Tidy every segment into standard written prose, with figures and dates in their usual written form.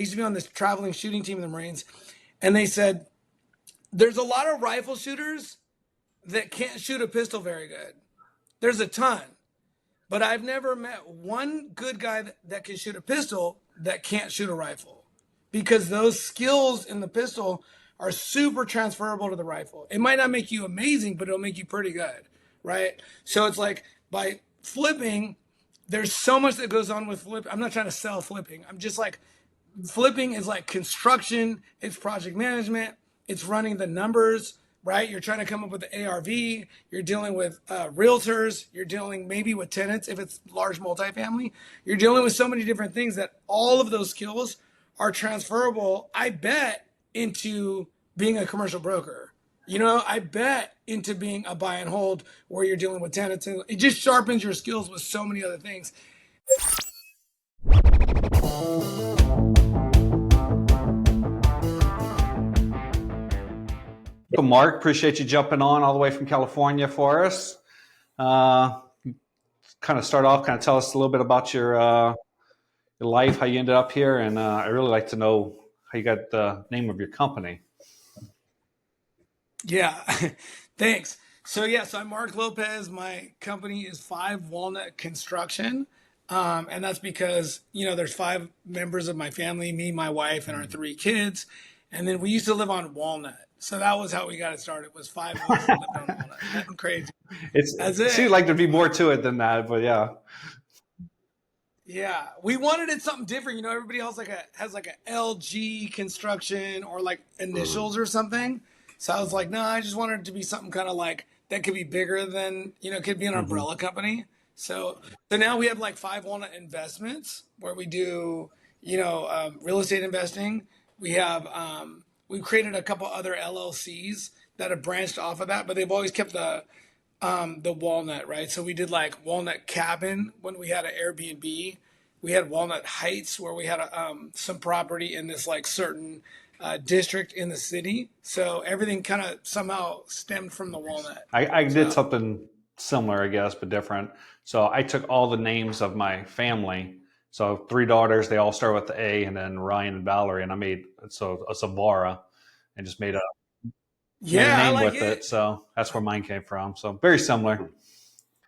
used to be on this traveling shooting team in the Marines, and they said there's a lot of rifle shooters that can't shoot a pistol very good. There's a ton, but I've never met one good guy that can shoot a pistol that can't shoot a rifle, because those skills in the pistol are super transferable to the rifle. It might not make you amazing, but it'll make you pretty good, right? So it's like by flipping, there's so much that goes on with flip. I'm not trying to sell flipping. I'm just like, flipping is like construction, it's project management, it's running the numbers, right? You're trying to come up with the ARV, you're dealing with realtors, you're dealing maybe with tenants if it's large multifamily. You're dealing with so many different things that all of those skills are transferable, I bet, into being a commercial broker. I bet into being a buy and hold where you're dealing with tenants. And it just sharpens your skills with so many other things. So Mark, appreciate you jumping on all the way from California for us. Kind of start off, kind of tell us a little bit about your life, how you ended up here, and I really like to know how you got the name of your company. Yeah, thanks. So I'm Mark Lopez. My company is 5 Walnut Construction. And that's because, there's 5 members of my family, me, my wife, and our 3 kids. And then we used to live on Walnut. So that was how we got it started, was 5 of us that lived on Walnut. Nothing crazy. It seems like there'd be more to it than that, but yeah. Yeah, we wanted it something different. Everybody else has like a LG construction or like initials or something. So I was like, no, I just wanted it to be something kind of like that could be bigger than, it could be an umbrella company. So now we have like 5 Walnut Investments where we do, real estate investing. We have, we've created a couple other LLCs that have branched off of that, but they've always kept the Walnut, right? So we did like Walnut Cabin when we had an Airbnb. We had Walnut Heights where we had some property in this like certain district in the city. So everything kind of somehow stemmed from the Walnut. I did something similar, I guess, but different. So I took all the names of my family. So 3 daughters, they all start with the A, and then Ryan and Valerie, and I made a Savara and just made a name with it. So that's where mine came from. So very similar. Kind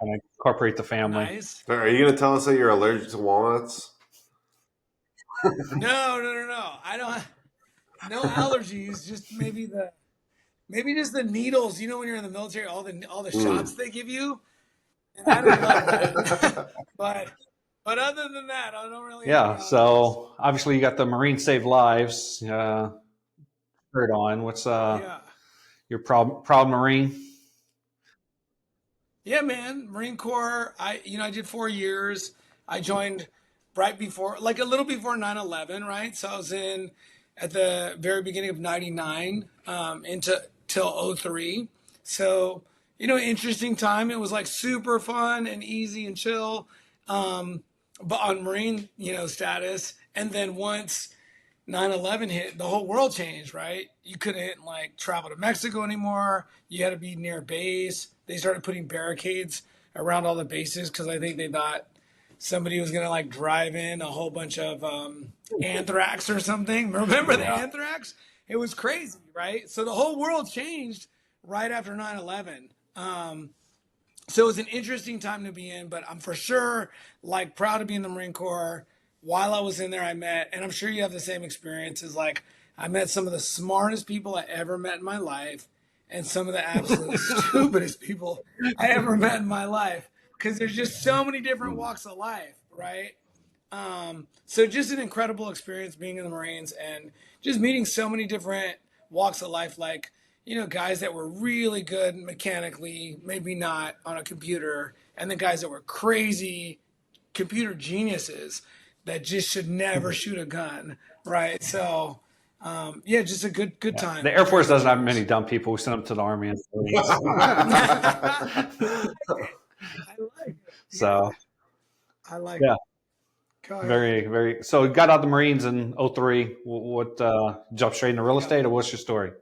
of incorporate the family. Nice. Are you going to tell us that you're allergic to walnuts? No. I don't. No allergies. Just maybe just the needles. When you're in the military, all the shots they give you. And I don't love that. But other than that, I don't really. Yeah. So obviously you got the Marine Save Lives shirt on. What's your proud Marine? Yeah, man. Marine Corps. I did 4 years. I joined right before, like a little before 9/11, right? So I was in at the very beginning of 99 till 03. So, interesting time. It was like super fun and easy and chill. But on Marine, status. And then once 9/11 hit, the whole world changed, right? You couldn't like travel to Mexico anymore. You had to be near base. They started putting barricades around all the bases because I think they thought somebody was going to like drive in a whole bunch of anthrax or something. Remember the anthrax? It was crazy, right? So the whole world changed right after 9/11. So it was an interesting time to be in, but I'm for sure like proud to be in the Marine Corps. While I was in there, I met, and I'm sure you have the same experiences, like I met some of the smartest people I ever met in my life and some of the absolute stupidest people I ever met in my life, because there's just so many different walks of life, right? So just an incredible experience being in the Marines and just meeting so many different walks of life, like, guys that were really good mechanically, maybe not on a computer, and the guys that were crazy computer geniuses that just should never shoot a gun, right? So, just a good time. The Air Force doesn't have many dumb people. We send them to the Army. I like it. So, I like yeah. it. Very, very. So, got out of the Marines in 03. What jumped straight into real estate, or what's your story?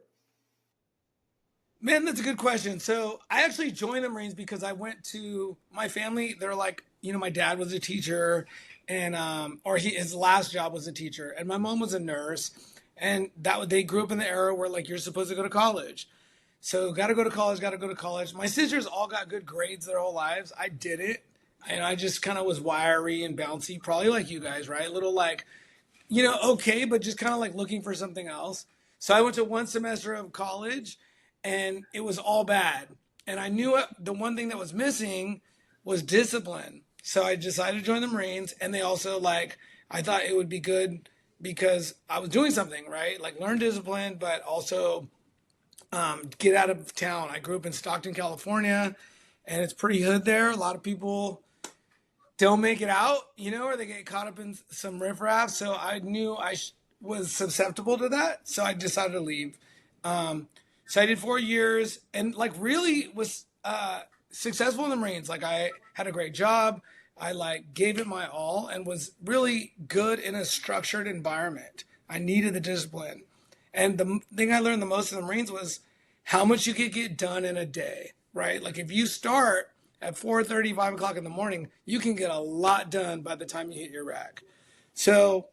Man, that's a good question. So I actually joined the Marines because I went to my family. They're like, my dad was a teacher and his last job was a teacher, and my mom was a nurse, and they grew up in the era where like you're supposed to go to college. So got to go to college, got to go to college. My sisters all got good grades their whole lives. I didn't. And I just kind of was wiry and bouncy, probably like you guys, right? A little like, okay, but just kind of like looking for something else. So I went to one semester of college and it was all bad. And I knew the one thing that was missing was discipline. So I decided to join the Marines. And they also I thought it would be good because I was doing something, right? Like learn discipline, but also get out of town. I grew up in Stockton, California, and it's pretty hood there. A lot of people don't make it out, or they get caught up in some riffraff. So I knew was susceptible to that. So I decided to leave. So I did 4 years and really was successful in the Marines. Like I had a great job. I gave it my all and was really good in a structured environment. I needed the discipline. And the thing I learned the most in the Marines was how much you could get done in a day, right? Like if you start at 4:30, 5 o'clock in the morning, you can get a lot done by the time you hit your rack. So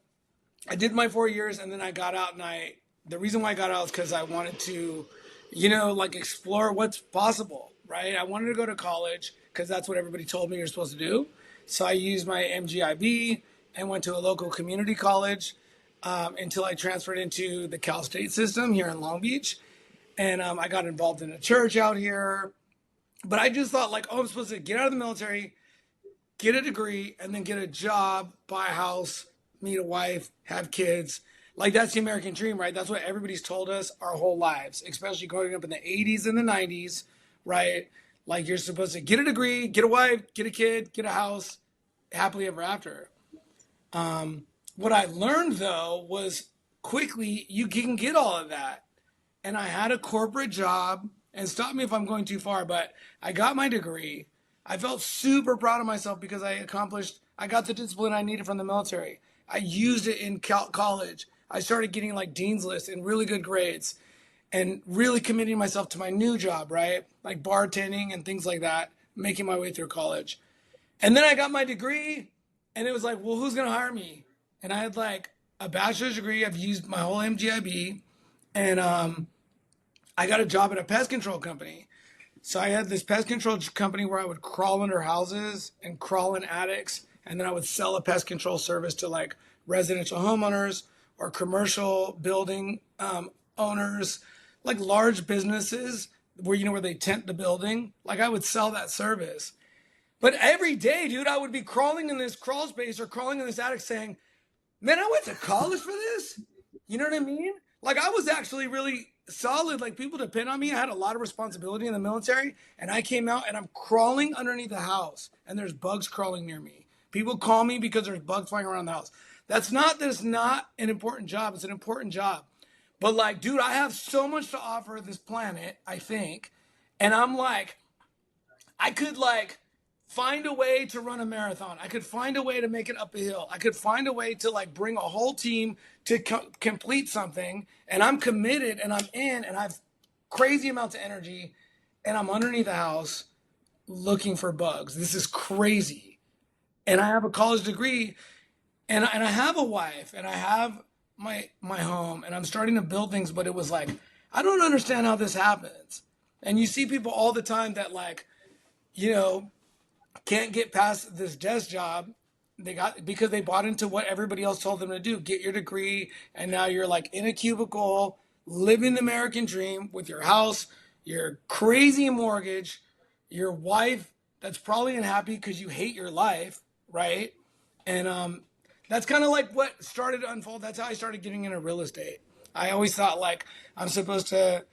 I did my 4 years and then I got out, and the reason why I got out is because I wanted to, explore what's possible, right? I wanted to go to college because that's what everybody told me you're supposed to do. So I used my MGIB and went to a local community college until I transferred into the Cal State system here in Long Beach. And I got involved in a church out here. But I just thought I'm supposed to get out of the military, get a degree, and then get a job, buy a house, meet a wife, have kids. That's the American dream, right? That's what everybody's told us our whole lives, especially growing up in the 80s and the 90s, right? You're supposed to get a degree, get a wife, get a kid, get a house, happily ever after. What I learned, though, was quickly you can get all of that. And I had a corporate job, and stop me if I'm going too far, but I got my degree. I felt super proud of myself because I got the discipline I needed from the military. I used it in college. I started getting Dean's List and really good grades and really committing myself to my new job, right? Like bartending and things like that, making my way through college. And then I got my degree, and it was well, who's going to hire me? And I had a bachelor's degree. I've used my whole MGIB, and I got a job at a pest control company. So I had this pest control company where I would crawl under houses and crawl in attics, and then I would sell a pest control service to residential homeowners or commercial building owners, large businesses where they tent the building. I would sell that service. But every day, dude, I would be crawling in this crawl space or crawling in this attic saying, man, I went to college for this. You know what I mean? I was actually really solid. People depend on me. I had a lot of responsibility in the military, and I came out and I'm crawling underneath the house, and there's bugs crawling near me. People call me because there's bugs flying around the house. That's not an important job. It's an important job. But dude, I have so much to offer this planet, I think. And I'm I could find a way to run a marathon. I could find a way to make it up a hill. I could find a way to bring a whole team to complete something. And I'm committed and I'm in and I have crazy amounts of energy, and I'm underneath the house looking for bugs. This is crazy. And I have a college degree, and I have a wife, and I have my home, and I'm starting to build things, but it was I don't understand how this happens. And you see people all the time that can't get past this desk job because they bought into what everybody else told them to do. Get your degree, and now you're in a cubicle, living the American dream with your house, your crazy mortgage, your wife that's probably unhappy because you hate your life, right? And that's kind of what started to unfold. That's how I started getting into real estate. I always thought I'm supposed to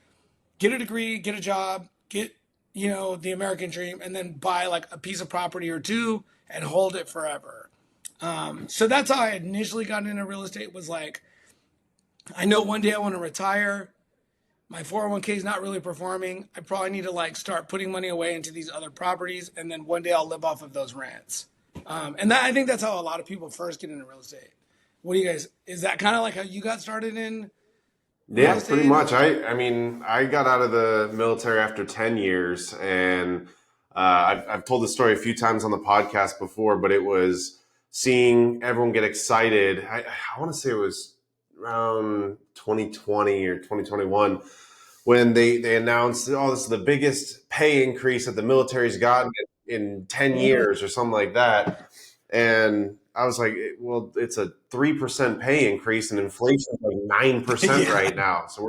get a degree, get a job, get the American dream, and then buy a piece of property or two and hold it forever. So that's how I initially got into real estate. Was I know one day I want to retire. My 401k is not really performing. I probably need to start putting money away into these other properties, and then one day I'll live off of those rents. I think that's how a lot of people first get into real estate. What do you guys? Is that kind of how you got started in? Yeah, pretty much. I got out of the military after 10 years, and I've told this story a few times on the podcast before, but it was seeing everyone get excited. I want to say it was around 2020 or 2021 when they announced, oh, this is the biggest pay increase that the military's gotten in 10 years or something like that. And I was like, well, it's a 3% pay increase and inflation is like 9% right now. So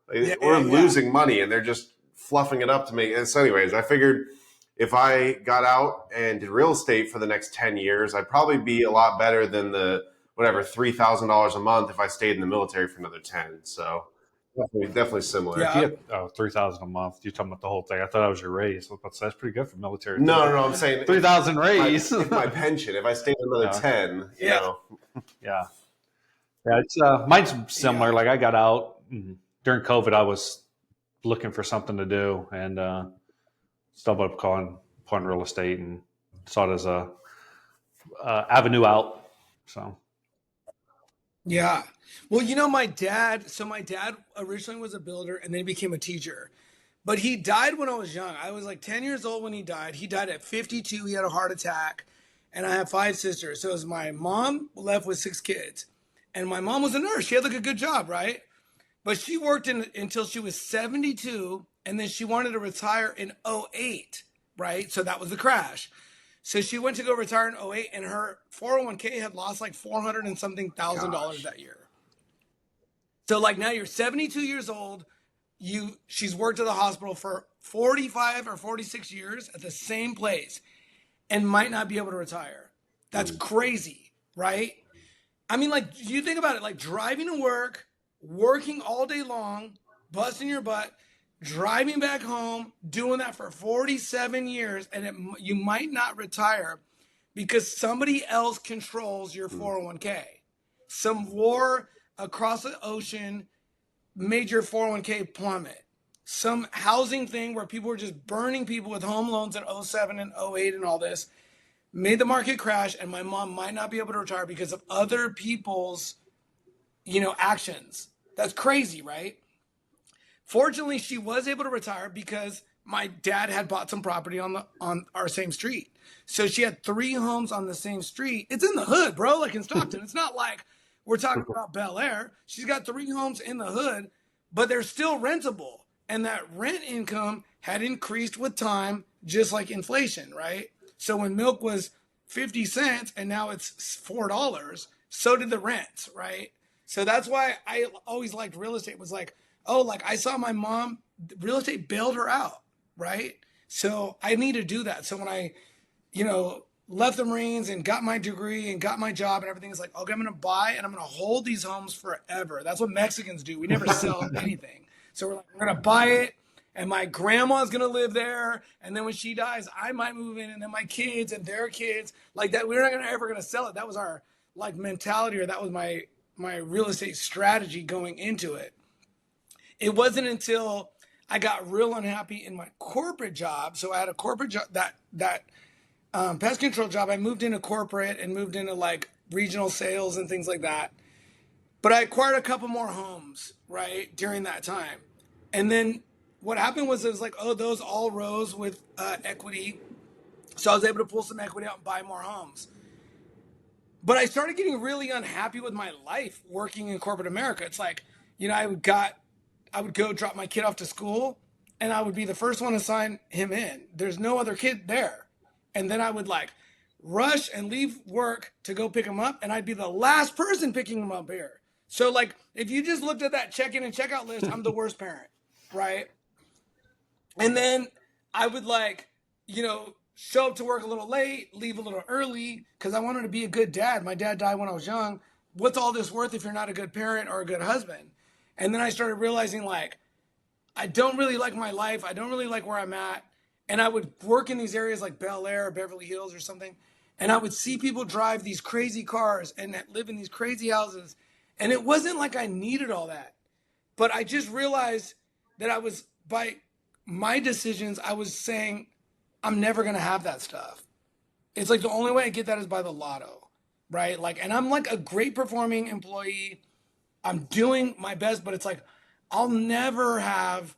we're losing money, and they're just fluffing it up to make. And so anyways, I figured if I got out and did real estate for the next 10 years, I'd probably be a lot better than the whatever $3,000 a month if I stayed in the military for another 10. So definitely similar. If you had $3,000 a month, you're talking about the whole thing. I thought that was your raise. That's pretty good for military. No, I'm saying $3,000 raise. My pension. If I stayed another 10, you know. Yeah, it's mine's similar. Yeah. Like I got out during COVID. I was looking for something to do and stumbled upon real estate and saw it as a avenue out. So. Yeah. Well, you know, my dad originally was a builder and then he became a teacher. But he died when I was young. I was like 10 years old when he died. He died at 52. He had a heart attack. And I have 5 sisters. So it was my mom left with 6 kids. And my mom was a nurse. She had like a good job, right? But she worked until she was 72. And then she wanted to retire in 08, right? So that was the crash. So she went to go retire in 08, and her 401k had lost like $400 and something thousand that year. So like now you're 72 years old. She's worked at the hospital for 45 or 46 years at the same place and might not be able to retire. That's crazy, right? I mean, like, you think about it, like driving to work, working all day long, busting your butt, driving back home, doing that for 47 years, and you might not retire because somebody else controls your 401k. Some war across the ocean made your 401k plummet. Some housing thing where people were just burning people with home loans in 07 and 08 and all this made the market crash, and my mom might not be able to retire because of other people's, actions. That's crazy, right? Fortunately, she was able to retire because my dad had bought some property on our same street. So she had 3 homes on the same street. It's in the hood, bro, like in Stockton. It's not like we're talking about Bel Air. She's got 3 homes in the hood, but they're still rentable. And that rent income had increased with time, just like inflation, right? So when milk was 50 cents and now it's $4, so did the rents, right? So that's why I always liked real estate. It was like, oh, like I saw my mom, real estate bailed her out, right? So I need to do that. So when I, left the Marines and got my degree and got my job and everything, it's like, okay, I'm going to buy and I'm going to hold these homes forever. That's what Mexicans do. We never sell anything. So we're like, we're going to buy it and my grandma's going to live there. And then when she dies, I might move in and then my kids and their kids like that. We're not ever going to sell it. That was our like mentality, or that was my real estate strategy going into it. It wasn't until I got real unhappy in my corporate job. So I had a corporate job, that pest control job. I moved into corporate and moved into like regional sales and things like that. But I acquired a couple more homes, right, during that time. And then what happened was it was like, oh, those all rose with equity. So I was able to pull some equity out and buy more homes. But I started getting really unhappy with my life working in corporate America. It's like, I would go drop my kid off to school and I would be the first one to sign him in. There's no other kid there. And then I would like rush and leave work to go pick him up. And I'd be the last person picking him up here. So like, if you just looked at that check-in and checkout list, I'm the worst parent, right? And then I would like, show up to work a little late, leave a little early because I wanted to be a good dad. My dad died when I was young. What's all this worth if you're not a good parent or a good husband? And then I started realizing like, I don't really like my life. I don't really like where I'm at. And I would work in these areas like Bel Air or Beverly Hills or something. And I would see people drive these crazy cars and live in these crazy houses. And it wasn't like I needed all that. But I just realized that by my decisions, I was saying, I'm never going to have that stuff. It's like the only way I get that is by the lotto, right? Like, and I'm like a great performing employee. I'm doing my best, but it's like, I'll never have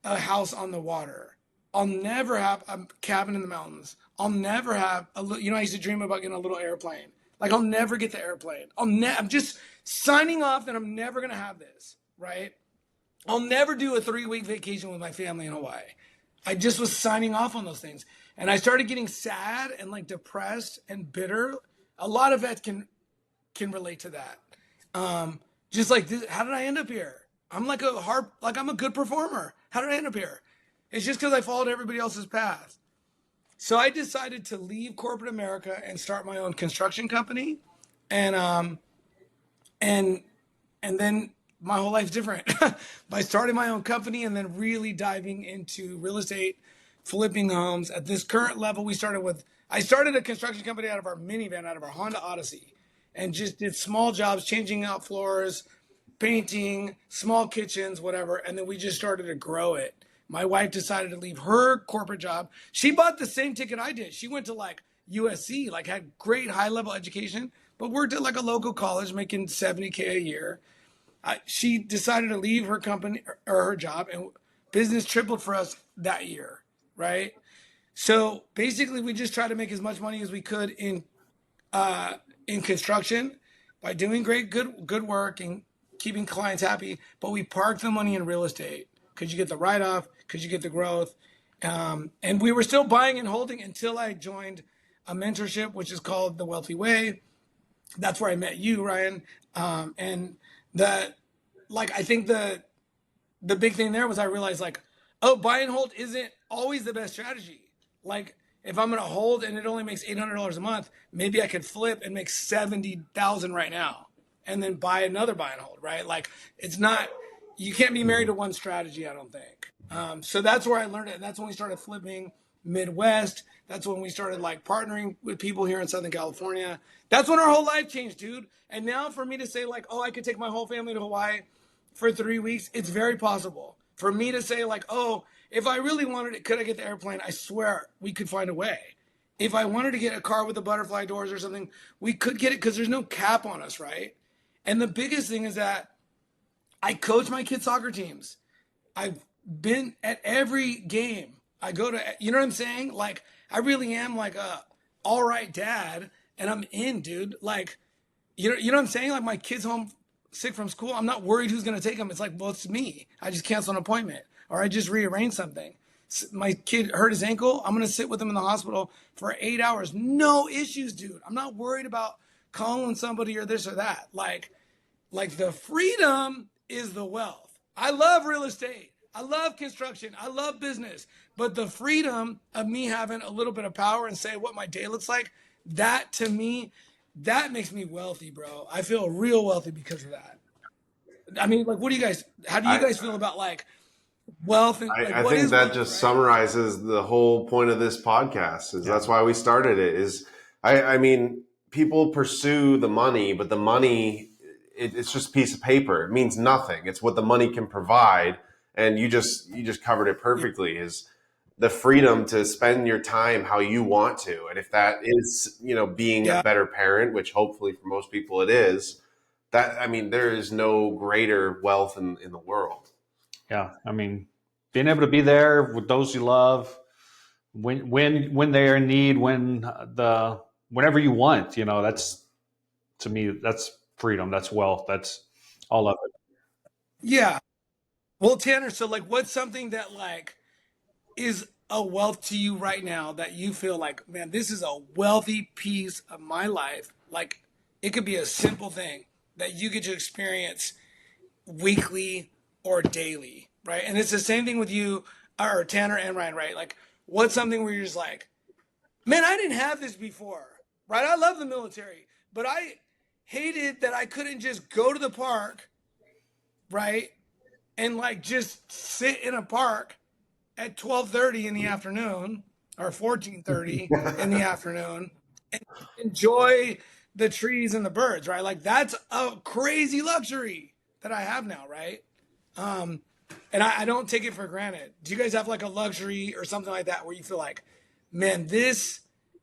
a house on the water. I'll never have a cabin in the mountains. I'll never have I used to dream about getting a little airplane. Like I'll never get the airplane. I'm just signing off that I'm never going to have this, right? I'll never do a 3-week vacation with my family in Hawaii. I just was signing off on those things. And I started getting sad and like depressed and bitter. A lot of vets can relate to that. Just like this, how did I end up here? I'm like I'm a good performer. How did I end up here? It's just because I followed everybody else's path. So I decided to leave corporate America and start my own construction company. And and then my whole life's different by starting my own company and then really diving into real estate, flipping homes. At this current level, I started a construction company out of our minivan, out of our Honda Odyssey, and just did small jobs, changing out floors, painting, small kitchens, whatever. And then we just started to grow it. My wife decided to leave her corporate job. She bought the same ticket I did. She went to like USC, like had great high level education, but worked at like a local college making $70K a year. She decided to leave her company or her job, and business tripled for us that year, right? So basically, we just tried to make as much money as we could in construction by doing good work and keeping clients happy. But we parked the money in real estate because you get the write-off, because you get the growth, and we were still buying and holding until I joined a mentorship, which is called The Wealthy Way. That's where I met you, Ryan, and I think the big thing there was I realized like, oh, buy and hold isn't always the best strategy. Like if I'm going to hold and it only makes $800 a month, maybe I could flip and make 70,000 right now and then buy another buy and hold, right? Like you can't be married to one strategy, I don't think. So that's where I learned it. And that's when we started flipping Midwest. That's when we started like partnering with people here in Southern California. That's when our whole life changed, dude. And now for me to say like, oh, I could take my whole family to Hawaii for 3 weeks, it's very possible. For me to say like, oh, if I really wanted it, could I get the airplane? I swear we could find a way. If I wanted to get a car with the butterfly doors or something, we could get it because there's no cap on us, right? And the biggest thing is that I coach my kids' soccer teams. I've been at every game. I go to, you know what I'm saying? Like, I really am like a all right dad, and I'm in, dude. Like, you know what I'm saying? Like, my kid's home sick from school. I'm not worried who's going to take him. It's like, well, it's me. I just cancel an appointment, or I just rearrange something. My kid hurt his ankle. I'm going to sit with him in the hospital for 8 hours. No issues, dude. I'm not worried about calling somebody or this or that. Like the freedom is the wealth. I love real estate. I love construction. I love business. But the freedom of me having a little bit of power and say what my day looks like, that to me, that makes me wealthy, bro. I feel real wealthy because of that. I mean, like, how do you guys feel about like wealth? And, like, I what think is that wealth, just right? summarizes the whole point of this podcast. That's why we started it. I mean, people pursue the money, but the money, it's just a piece of paper. It means nothing. It's what the money can provide. And you just covered it perfectly, is the freedom to spend your time how you want to. And if that is, being a better parent, which hopefully for most people it is, there is no greater wealth in the world. Yeah. I mean, being able to be there with those you love when they're in need, whenever you want, that's, to me, that's freedom. That's wealth. That's all of it. Yeah. Well, Tanner, so like what's something that like is a wealth to you right now that you feel like, man, this is a wealthy piece of my life? Like it could be a simple thing that you get to experience weekly or daily, right? And it's the same thing with you or Tanner and Ryan, right? Like what's something where you're just like, man, I didn't have this before, right? I love the military, but I hated that I couldn't just go to the park, right? And like just sit in a park at 12:30 in the afternoon or 14:30 in the afternoon and enjoy the trees and the birds, right? Like that's a crazy luxury that I have now, right? And I don't take it for granted. Do you guys have like a luxury or something like that where you feel like, man, this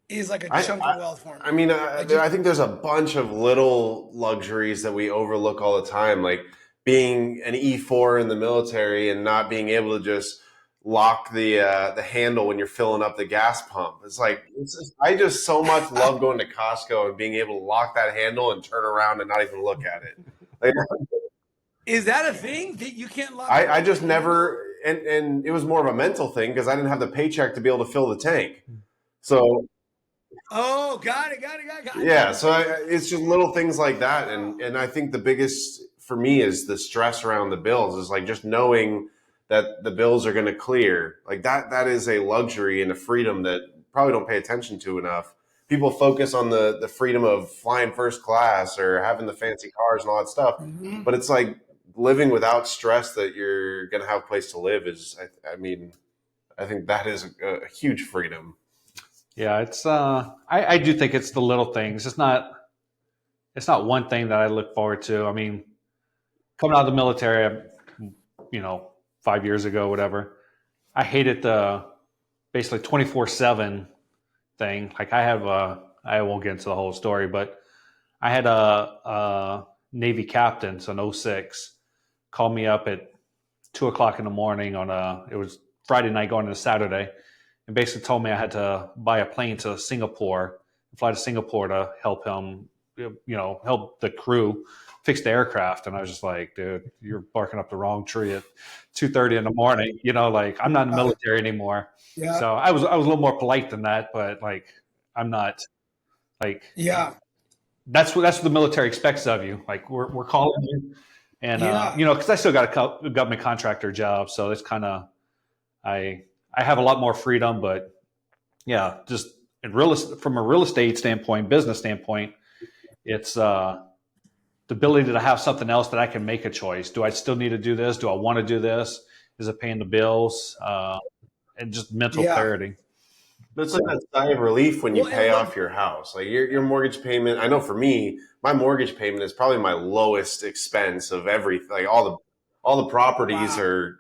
is like a chunk of wealth for me? I mean, I think there's a bunch of little luxuries that we overlook all the time, like being an E4 in the military and not being able to just lock the handle when you're filling up the gas pump. It's like I just so much love going to Costco and being able to lock that handle and turn around and not even look at it. Like, Is that a thing that you can't lock? I just never, and it was more of a mental thing because I didn't have the paycheck to be able to fill the tank. So Oh, got it. yeah, so it's just little things like that, and I think the biggest for me is the stress around the bills is like just knowing that the bills are going to clear. Like that is a luxury and a freedom that probably don't pay attention to enough. People focus on the freedom of flying first class or having the fancy cars and all that stuff, but it's like living without stress that you're going to have a place to live is. I mean, I think that is a huge freedom. Yeah, it's I do think it's the little things. It's not one thing that I look forward to. I mean, coming out of the military, 5 years ago, whatever, I hated the basically 24/7 thing. Like I won't get into the whole story, but I had a Navy captain, so in 06, called me up at 2:00 in the morning it was Friday night going into Saturday, and basically told me I had to buy a plane to Singapore, fly to Singapore to help him, help the crew fix the aircraft. And I was just like, dude, you're barking up the wrong tree at 2:30 in the morning. Like I'm not in the military anymore. Yeah. So I was a little more polite than that, but like I'm not like that's what the military expects of you. Like we're calling you, and because I still got a government contractor job, so it's kind of I have a lot more freedom, but yeah, just from a real estate standpoint, business standpoint, it's the ability to have something else that I can make a choice. Do I still need to do this? Do I want to do this? Is it paying the bills? And just mental clarity. But it's like that sigh of relief when you pay off your house. Like your mortgage payment. I know for me, my mortgage payment is probably my lowest expense of everything. Like all the properties are,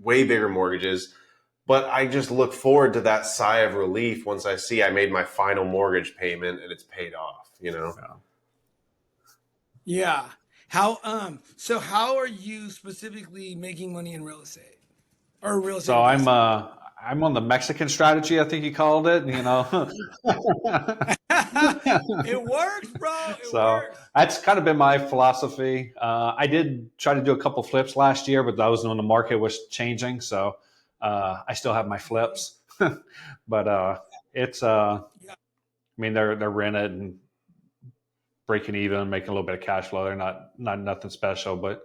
way bigger mortgages. But I just look forward to that sigh of relief once I see I made my final mortgage payment and it's paid off, Yeah. So how are you specifically making money in real estate or real estate? So I'm on the Mexican strategy, I think you called it, It works, bro. It works. That's kind of been my philosophy. I did try to do a couple flips last year, but that was when the market was changing. So I still have my flips, but it's I mean they're rented and breaking even, making a little bit of cash flow. They're not nothing special, but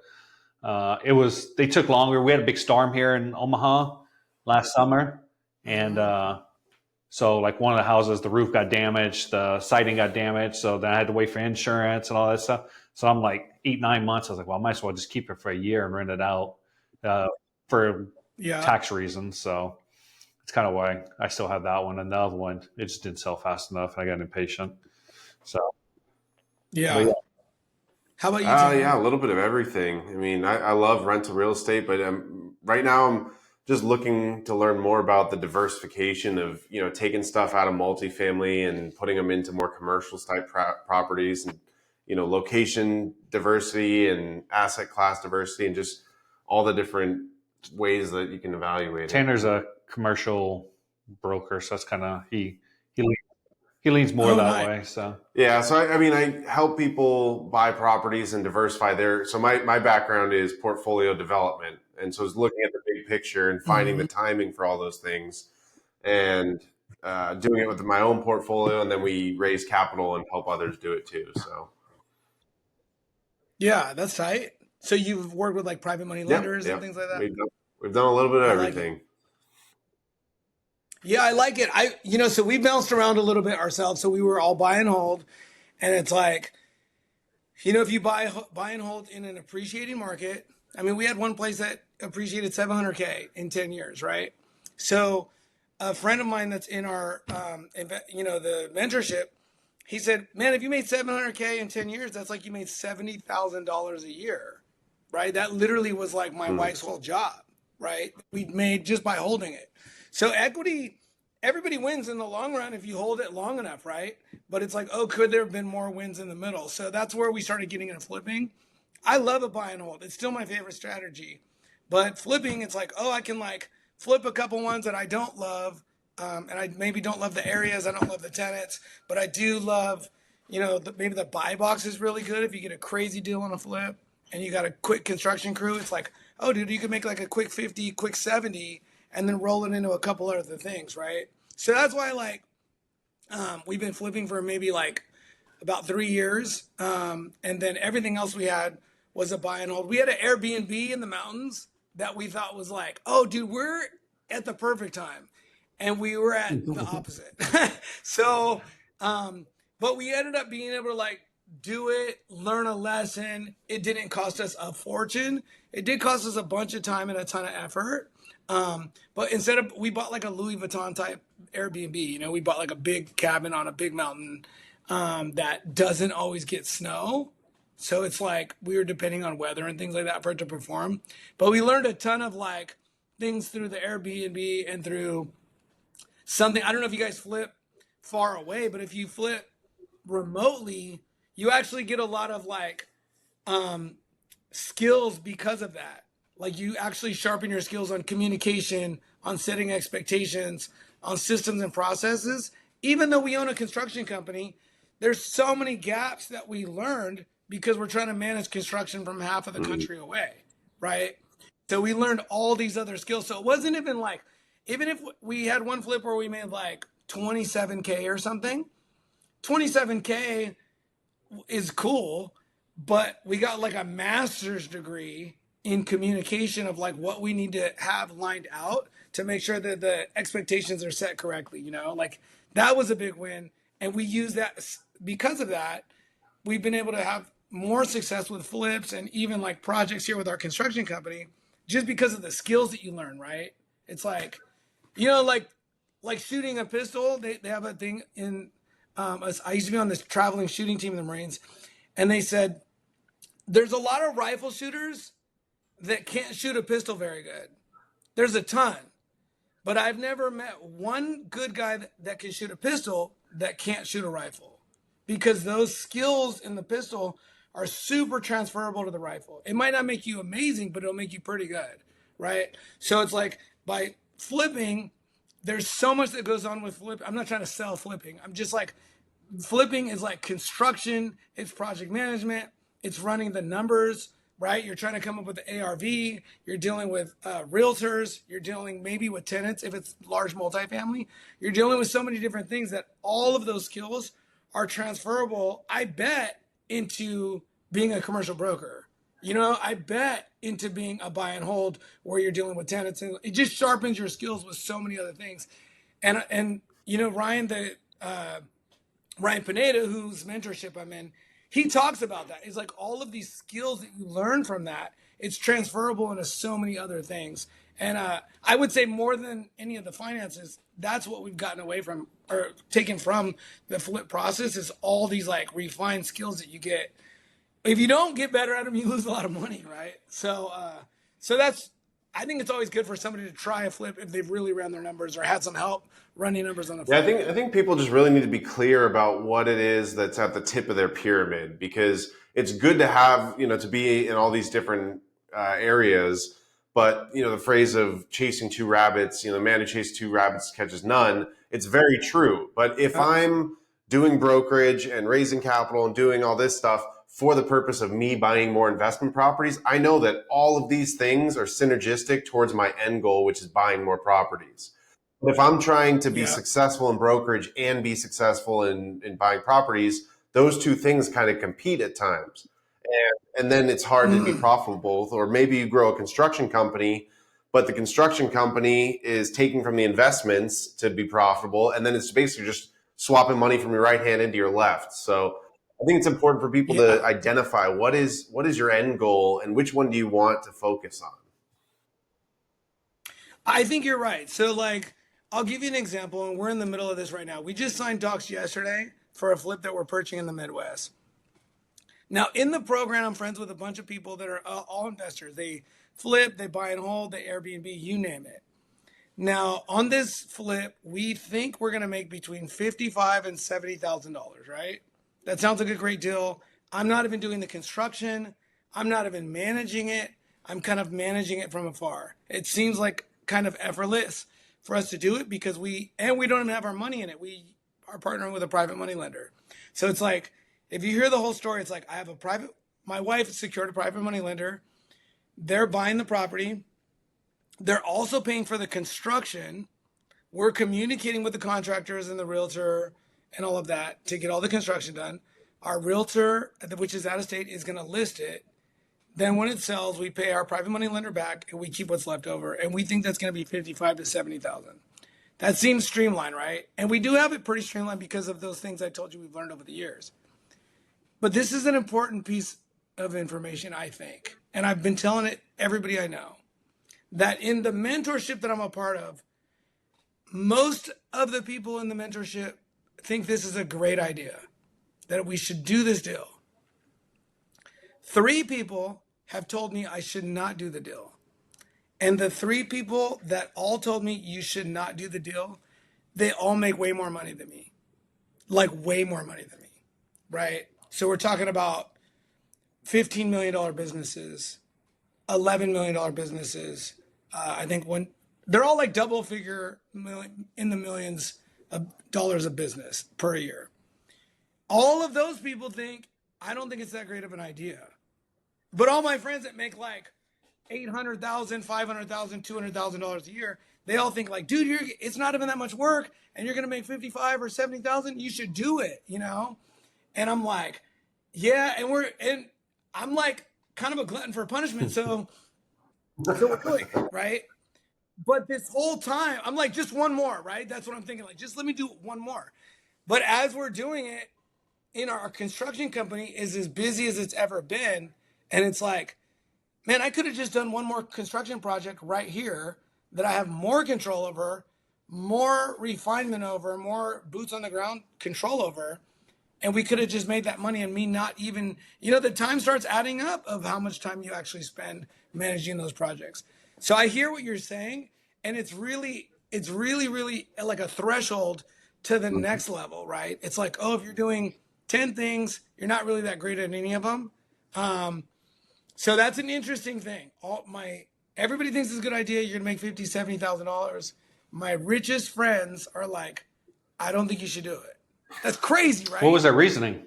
they took longer. We had a big storm here in Omaha last summer, and so like one of the houses, the roof got damaged, the siding got damaged, so then I had to wait for insurance and all that stuff. So I'm like 8-9 months. I was like, well, I might as well just keep it for a year and rent it out for tax reasons. So it's kind of why I still have that one. And the other one, it just didn't sell fast enough, and I got impatient. So yeah. How about you, John? Yeah, a little bit of everything. I mean, I love rental real estate, but right now I'm just looking to learn more about the diversification of, taking stuff out of multifamily and putting them into more commercial type properties and, location diversity and asset class diversity and just all the different ways that you can evaluate it. Tanner's a commercial broker, so that's kind of he leans more that way. So yeah, so I help people buy properties and diversify so my background is portfolio development, and so it's looking at the big picture and finding the timing for all those things, and doing it with my own portfolio, and then we raise capital and help others do it too. So yeah, that's tight. So you've worked with like private money lenders and things like that? We've done a little bit of everything. Yeah, I like it. So we bounced around a little bit ourselves. So we were all buy and hold, and it's like, if you buy and hold in an appreciating market, I mean, we had one place that appreciated $700K in 10 years, right? So a friend of mine that's in our, the mentorship, he said, man, if you made $700K in 10 years, that's like you made $70,000 a year, right? That literally was like my wife's whole job, right? We made just by holding it. So equity, everybody wins in the long run if you hold it long enough, right? But it's like, could there have been more wins in the middle? So that's where we started getting into flipping. I love a buy and hold. It's still my favorite strategy. But flipping, it's like, I can like flip a couple ones that I don't love. And I maybe don't love the areas. I don't love the tenants, but I do love, maybe the buy box is really good. If you get a crazy deal on a flip and you got a quick construction crew, it's like, oh, dude, you can make like a quick 50, quick 70, and then roll it into a couple other things, right? So that's why, like, we've been flipping for maybe like about 3 years. And then everything else we had was a buy and hold. We had an Airbnb in the mountains that we thought was like, oh, dude, we're at the perfect time. And we were at the opposite. So, but we ended up being able to like do it, learn a lesson. It didn't cost us a fortune. It did cost us a bunch of time and a ton of effort. But instead of, we bought like a Louis Vuitton type Airbnb, we bought like a big cabin on a big mountain, that doesn't always get snow. So it's like we were depending on weather and things like that for it to perform. But we learned a ton of like things through the Airbnb and through something. I don't know if you guys flip far away, but if you flip remotely, you actually get a lot of like skills because of that. Like you actually sharpen your skills on communication, on setting expectations, on systems and processes. Even though we own a construction company, there's so many gaps that we learned because we're trying to manage construction from half of the country away, right? So we learned all these other skills. So it wasn't even like, even if we had one flip where we made like 27K or something, 27K is cool, but we got like a master's degree in communication of like what we need to have lined out to make sure that the expectations are set correctly, like that was a big win. And we use that because of that, we've been able to have more success with flips and even like projects here with our construction company, just because of the skills that you learn, right? It's like, like shooting a pistol, they have a thing in, I used to be on this traveling shooting team in the Marines, and they said, there's a lot of rifle shooters that can't shoot a pistol very good. There's a ton, but I've never met one good guy that can shoot a pistol that can't shoot a rifle, because those skills in the pistol are super transferable to the rifle. It might not make you amazing, but it'll make you pretty good, right? So it's like by flipping, there's so much that goes on with flip. I'm not trying to sell flipping. I'm just like, flipping is like construction, it's project management, it's running the numbers, right? You're trying to come up with the ARV, you're dealing with realtors, you're dealing maybe with tenants if it's large multifamily. You're dealing with so many different things that all of those skills are transferable, I bet, into being a commercial broker. I bet into being a buy and hold where you're dealing with tenants, and it just sharpens your skills with so many other things. And Ryan Pineda, whose mentorship I'm in, he talks about that. It's like all of these skills that you learn from that, it's transferable into so many other things. And I would say more than any of the finances, that's what we've gotten away from or taken from the flip process, is all these like refined skills that you get. If you don't get better at them, you lose a lot of money, right? So that's, I think it's always good for somebody to try a flip if they've really ran their numbers or had some help running numbers on a flip. Yeah, I think people just really need to be clear about what it is that's at the tip of their pyramid, because it's good to have, to be in all these different areas. But, the phrase of chasing two rabbits, the man who chases two rabbits catches none, it's very true. But if I'm doing brokerage and raising capital and doing all this stuff for the purpose of me buying more investment properties, I know that all of these things are synergistic towards my end goal, which is buying more properties. But if I'm trying to be successful in brokerage and be successful in buying properties, those two things kind of compete at times. And then it's hard to be profitable. Or maybe you grow a construction company, but the construction company is taking from the investments to be profitable. And then it's basically just swapping money from your right hand into your left. So I think it's important for people to identify what is your end goal and which one do you want to focus on. I think you're right. So like, I'll give you an example, and we're in the middle of this right now. We just signed docs yesterday for a flip that we're purchasing in the Midwest. Now, in the program, I'm friends with a bunch of people that are all investors. They flip, they buy and hold, they Airbnb, you name it. Now, on this flip, we think we're going to make between $55,000 and $70,000, right? That sounds like a great deal. I'm not even doing the construction. I'm not even managing it. I'm kind of managing it from afar. It seems like kind of effortless for us to do it because we don't even have our money in it. We are partnering with a private money lender. So it's like, if you hear the whole story, it's like my wife secured a private money lender. They're buying the property. They're also paying for the construction. We're communicating with the contractors and the realtor and all of that to get all the construction done. Our realtor, which is out of state, is going to list it. Then when it sells, we pay our private money lender back and we keep what's left over. And we think that's going to be $55,000 to $70,000. That seems streamlined, right? And we do have it pretty streamlined because of those things I told you we've learned over the years. But this is an important piece of information, I think. And I've been telling it everybody I know, that in the mentorship that I'm a part of, most of the people in the mentorship think this is a great idea, that we should do this deal. 3 people have told me I should not do the deal. And the 3 people that all told me you should not do the deal, they all make way more money than me. Like way more money than me, right? So we're talking about $15 million businesses, $11 million businesses. I think they're all like double figure in the millions of dollars of business per year. All of those people think, I don't think it's that great of an idea. But all my friends that make like $800,000, $500,000, $200,000 a year, they all think like, dude, it's not even that much work, and you're gonna make $55,000 or $70,000. You should do it, you know. And I'm like, yeah, and I'm like kind of a glutton for punishment, so we're doing it, right? But this whole time, I'm like, just one more, right? That's what I'm thinking. Like, just let me do one more. But as we're doing it, our construction company is as busy as it's ever been. And it's like, man, I could have just done one more construction project right here that I have more control over, more refinement over, more boots on the ground control over. And we could have just made that money and me not even, the time starts adding up of how much time you actually spend managing those projects. So I hear what you're saying, and it's really, really like a threshold to the next level, right? It's like, oh, if you're doing 10 things, you're not really that great at any of them. So that's an interesting thing. Everybody thinks it's a good idea. You're gonna make $50,000, $70,000. My richest friends are like, I don't think you should do it. That's crazy, right? What was their reasoning?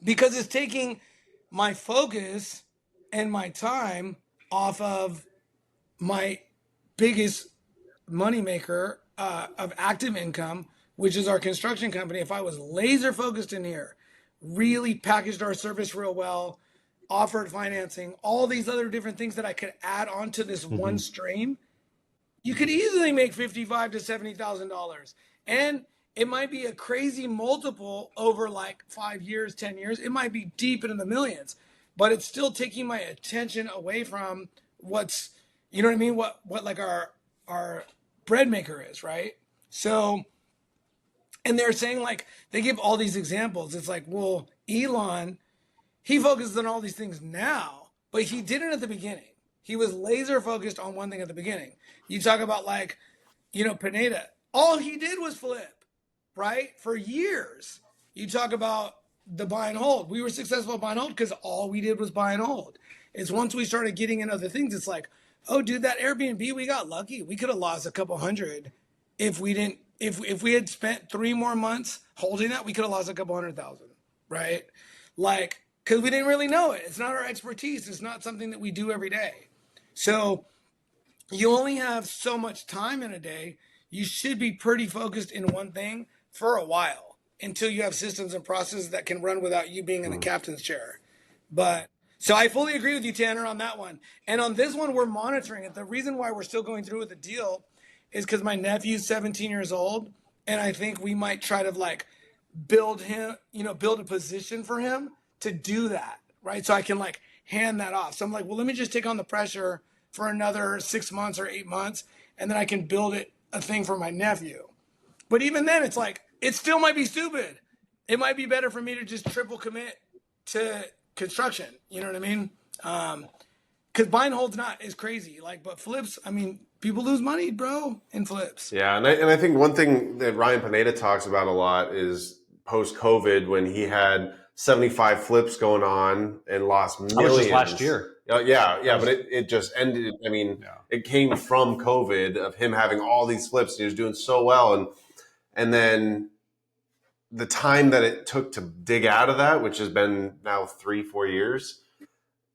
Because it's taking my focus and my time off of my biggest moneymaker of active income, which is our construction company. If I was laser focused in here, really packaged our service real well, offered financing, all these other different things that I could add onto this one stream, you could easily make $55,000 to $70,000. And it might be a crazy multiple over like 5 years, 10 years. It might be deep into the millions, but it's still taking my attention away from what's, you know what I mean? What like our bread maker is, right? So, and they're saying like, they give all these examples. It's like, well, Elon, he focuses on all these things now, but he didn't at the beginning. He was laser focused on one thing at the beginning. You talk about like, Pineda, all he did was flip, right? For years. You talk about the buy and hold. We were successful at buy and hold because all we did was buy and hold. It's once we started getting in other things, it's like, oh, dude, that Airbnb, we got lucky. We could have lost a couple hundred if we didn't. If we had spent 3 more months holding that, we could have lost a couple 100,000, right? Like, because we didn't really know it. It's not our expertise. It's not something that we do every day. So you only have so much time in a day. You should be pretty focused in one thing for a while until you have systems and processes that can run without you being in the captain's chair. But so I fully agree with you, Tanner, on that one. And on this one, we're monitoring it. The reason why we're still going through with the deal is because my nephew's 17 years old, and I think we might try to like build a position for him to do that, right? So I can like hand that off. So I'm like, well, let me just take on the pressure for another 6 months or 8 months, and then I can build a thing for my nephew. But even then, it's like, it still might be stupid. It might be better for me to just triple commit to construction. You know what I mean? Because buy and hold's not is crazy. Like, but flips, I mean, people lose money, bro, in flips. Yeah, and I think one thing that Ryan Pineda talks about a lot is post-COVID when he had 75 flips going on and lost That was millions. just last year. Yeah, but it just ended. I mean, Yeah. it came from COVID of him having all these flips. He was doing so well, and then the time that it took to dig out of that, which has been now 3-4 years,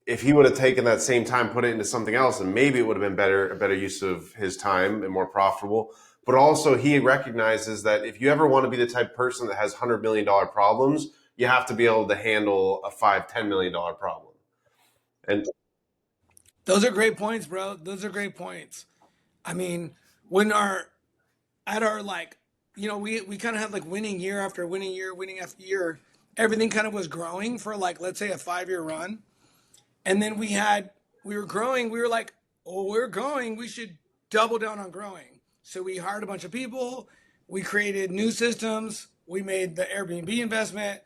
if he would have taken that same time, put it into something else, and maybe it would have been a better use of his time and more profitable. But also he recognizes that if you ever want to be the type of person that has $100 million problems, you have to be able to handle a $5-10 million problem. And Those are great points, bro. Those are great points. I mean, when at our like, we kind of had like winning year after winning year, winning after year. Everything kind of was growing for like, let's say a 5-year run. And then we were growing. We were like, oh, we're growing. We should double down on growing. So we hired a bunch of people. We created new systems. We made the Airbnb investment.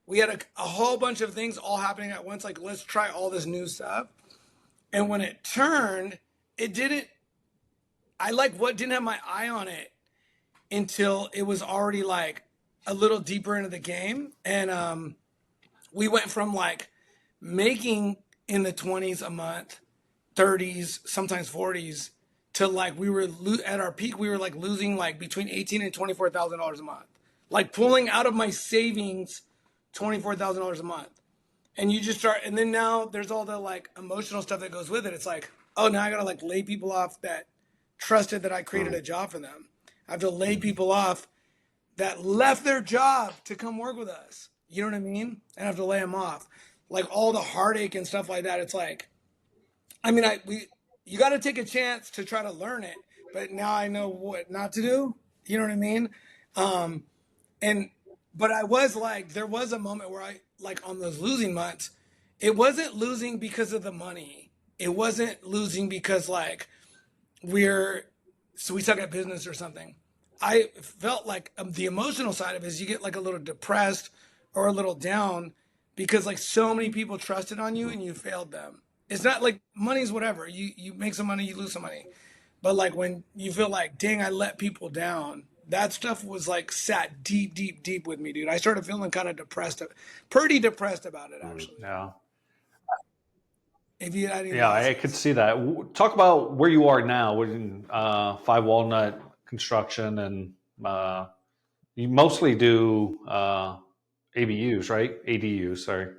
We had a whole bunch of things all happening at once. Like, let's try all this new stuff. And when it turned, it didn't, didn't have my eye on it until it was already like a little deeper into the game. And we went from like making in the 20s a month, 30s, sometimes 40s, to like at our peak, we were like losing like between $18,000 and $24,000 a month, like pulling out of my savings $24,000 a month. And you just start, and then now there's all the like emotional stuff that goes with it. It's like, oh, now I gotta like lay people off that trusted that I created a job for them. I have to lay people off that left their job to come work with us. You know what I mean? And I have to lay them off. Like all the heartache and stuff like that. It's like, I mean, you got to take a chance to try to learn it. But now I know what not to do. You know what I mean? But I was like, there was a moment where I, like on those losing months, it wasn't losing because of the money. It wasn't losing because like we suck at business or something. I felt like the emotional side of it is you get like a little depressed or a little down because like so many people trusted on you and you failed them. It's not like money's whatever. You make some money, you lose some money. But like when you feel like, dang, I let people down, that stuff was like sat deep, deep, deep with me, dude. I started feeling kind of depressed, pretty depressed about it, actually. Yeah. If you had any Yeah, I could see that. Talk about where you are now with Five Walnut Construction, and you mostly do ABUs, right? ADUs, sorry.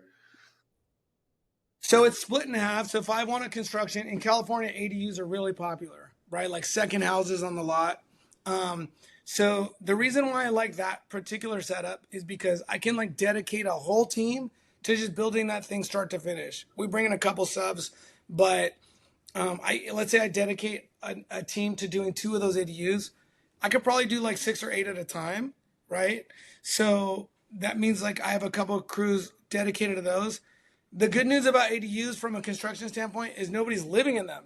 So it's split in half. So 5-1 construction in California, ADUs are really popular, right? Like second houses on the lot. So the reason why I like that particular setup is because I can like dedicate a whole team to just building that thing start to finish. We bring in a couple subs, but let's say I dedicate a team to doing 2 of those ADUs. I could probably do like 6 or 8 at a time, right? So that means like I have a couple of crews dedicated to those. The good news about ADUs from a construction standpoint is nobody's living in them.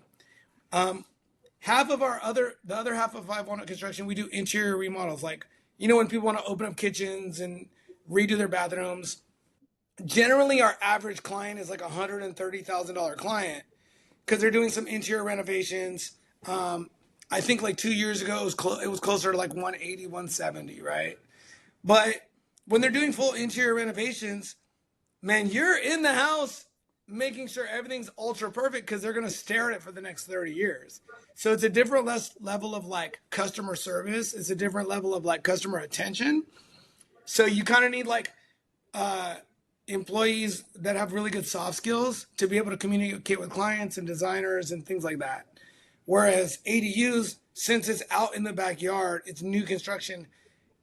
The other half of 5-1 construction, we do interior remodels. Like, when people want to open up kitchens and redo their bathrooms, generally our average client is like $130,000 client because they're doing some interior renovations. I think like 2 years ago, it was closer to like 180, 170, right? But when they're doing full interior renovations, man, you're in the house making sure everything's ultra perfect because they're going to stare at it for the next 30 years. So it's a different level of like customer service. It's a different level of like customer attention. So you kind of need like employees that have really good soft skills to be able to communicate with clients and designers and things like that. Whereas ADUs, since it's out in the backyard, it's new construction,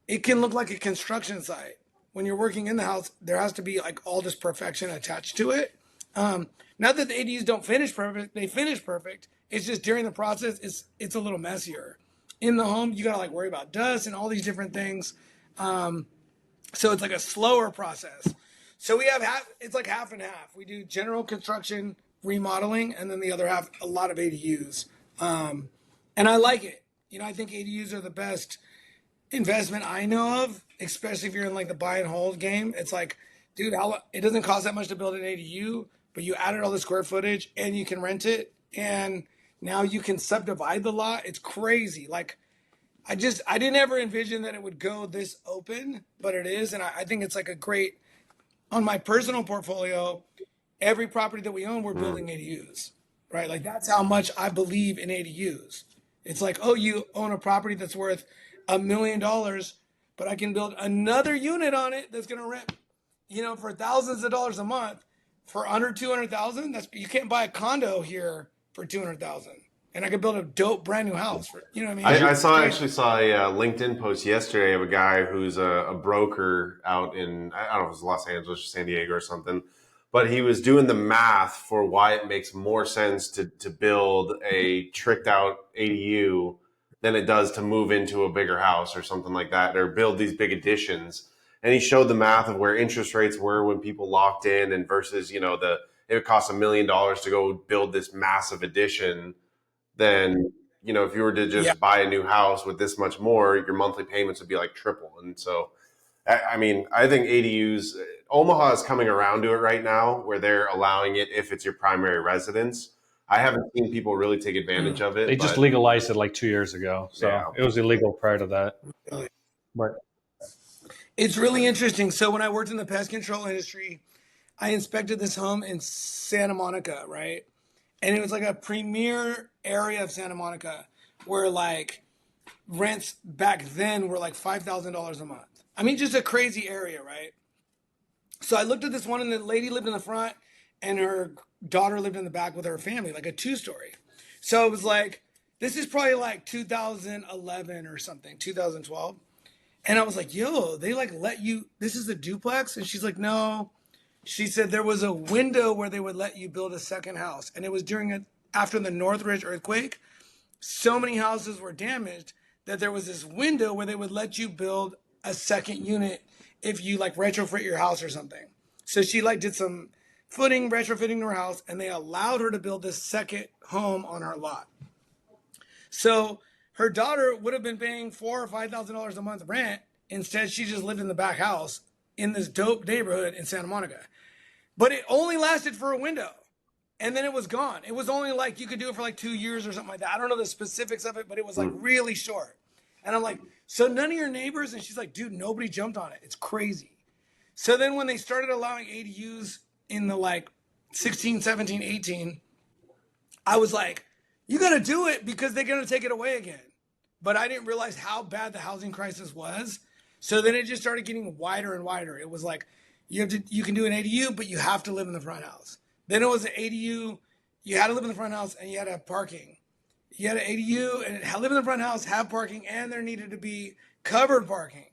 it can look like a construction site. When you're working in the house, there has to be like all this perfection attached to it. Not that the ADUs don't finish perfect, they finish perfect. It's just during the process, it's a little messier. In the home, you gotta like worry about dust and all these different things. So it's like a slower process. So we have it's like half and half. We do general construction, remodeling, and then the other half, a lot of ADUs. And I like it. I think ADUs are the best investment I know of, especially if you're in like the buy and hold game. It's like, dude, it doesn't cost that much to build an ADU, but you added all the square footage and you can rent it. And now you can subdivide the lot. It's crazy. Like, I didn't ever envision that it would go this open, but it is. And I think it's like a great on my personal portfolio, every property that we own, we're building ADUs, right? Like that's how much I believe in ADUs. It's like, oh, you own a property that's worth $1 million, but I can build another unit on it that's going to rent, for thousands of dollars a month for under 200,000. That's, you can't buy a condo here for 200,000, and I could build a dope brand new house for, you know what I mean? I It's saw crazy. actually saw a LinkedIn post yesterday of a guy who's a broker out in, I don't know if it's Los Angeles or San Diego or something, but he was doing the math for why it makes more sense to build a tricked out ADU than it does to move into a bigger house or something like that, or build these big additions. And he showed the math of where interest rates were when people locked in, and versus, it would cost $1 million to go build this massive addition, then if you were to Yeah. just buy a new house with this much more, your monthly payments would be like triple. And so, I mean, I think ADUs, Omaha is coming around to it right now, where they're allowing it if it's your primary residence. I haven't seen people really take advantage Mm. of They it, just but legalized it like 2 years ago, so yeah. it was illegal prior to that. Really. But It's really interesting. So when I worked in the pest control industry, I inspected this home in Santa Monica, right? And it was like a premier area of Santa Monica where like rents back then were like $5,000 a month. I mean, just a crazy area, right? So I looked at this one, and the lady lived in the front and her daughter lived in the back with her family, like a two-story. So it was like, this is probably like 2011 or something, 2012. And I was like, yo, they like let you, this is a duplex? And she's like, no. She said there was a window where they would let you build a second house. And it was after the Northridge earthquake. So many houses were damaged that there was this window where they would let you build a second unit if you like retrofit your house or something. So she like did some retrofitting to her house, and they allowed her to build this second home on her lot. So her daughter would have been paying $4,000 or $5,000 a month rent. Instead, she just lived in the back house in this dope neighborhood in Santa Monica. But it only lasted for a window, and then it was gone. It was only like you could do it for like 2 years or something like that. I don't know the specifics of it, but it was like really short. And I'm like, so none of your neighbors? And she's like, dude, nobody jumped on it. It's crazy. So then when they started allowing ADUs in the like 16, 17, 18, I was like, you got to do it because they're going to take it away again. But I didn't realize how bad the housing crisis was. So then it just started getting wider and wider. It was like, you can do an ADU, but you have to live in the front house. Then it was an ADU, you had to live in the front house and you had to have parking. You had an ADU and live in the front house, have parking, and there needed to be covered parking.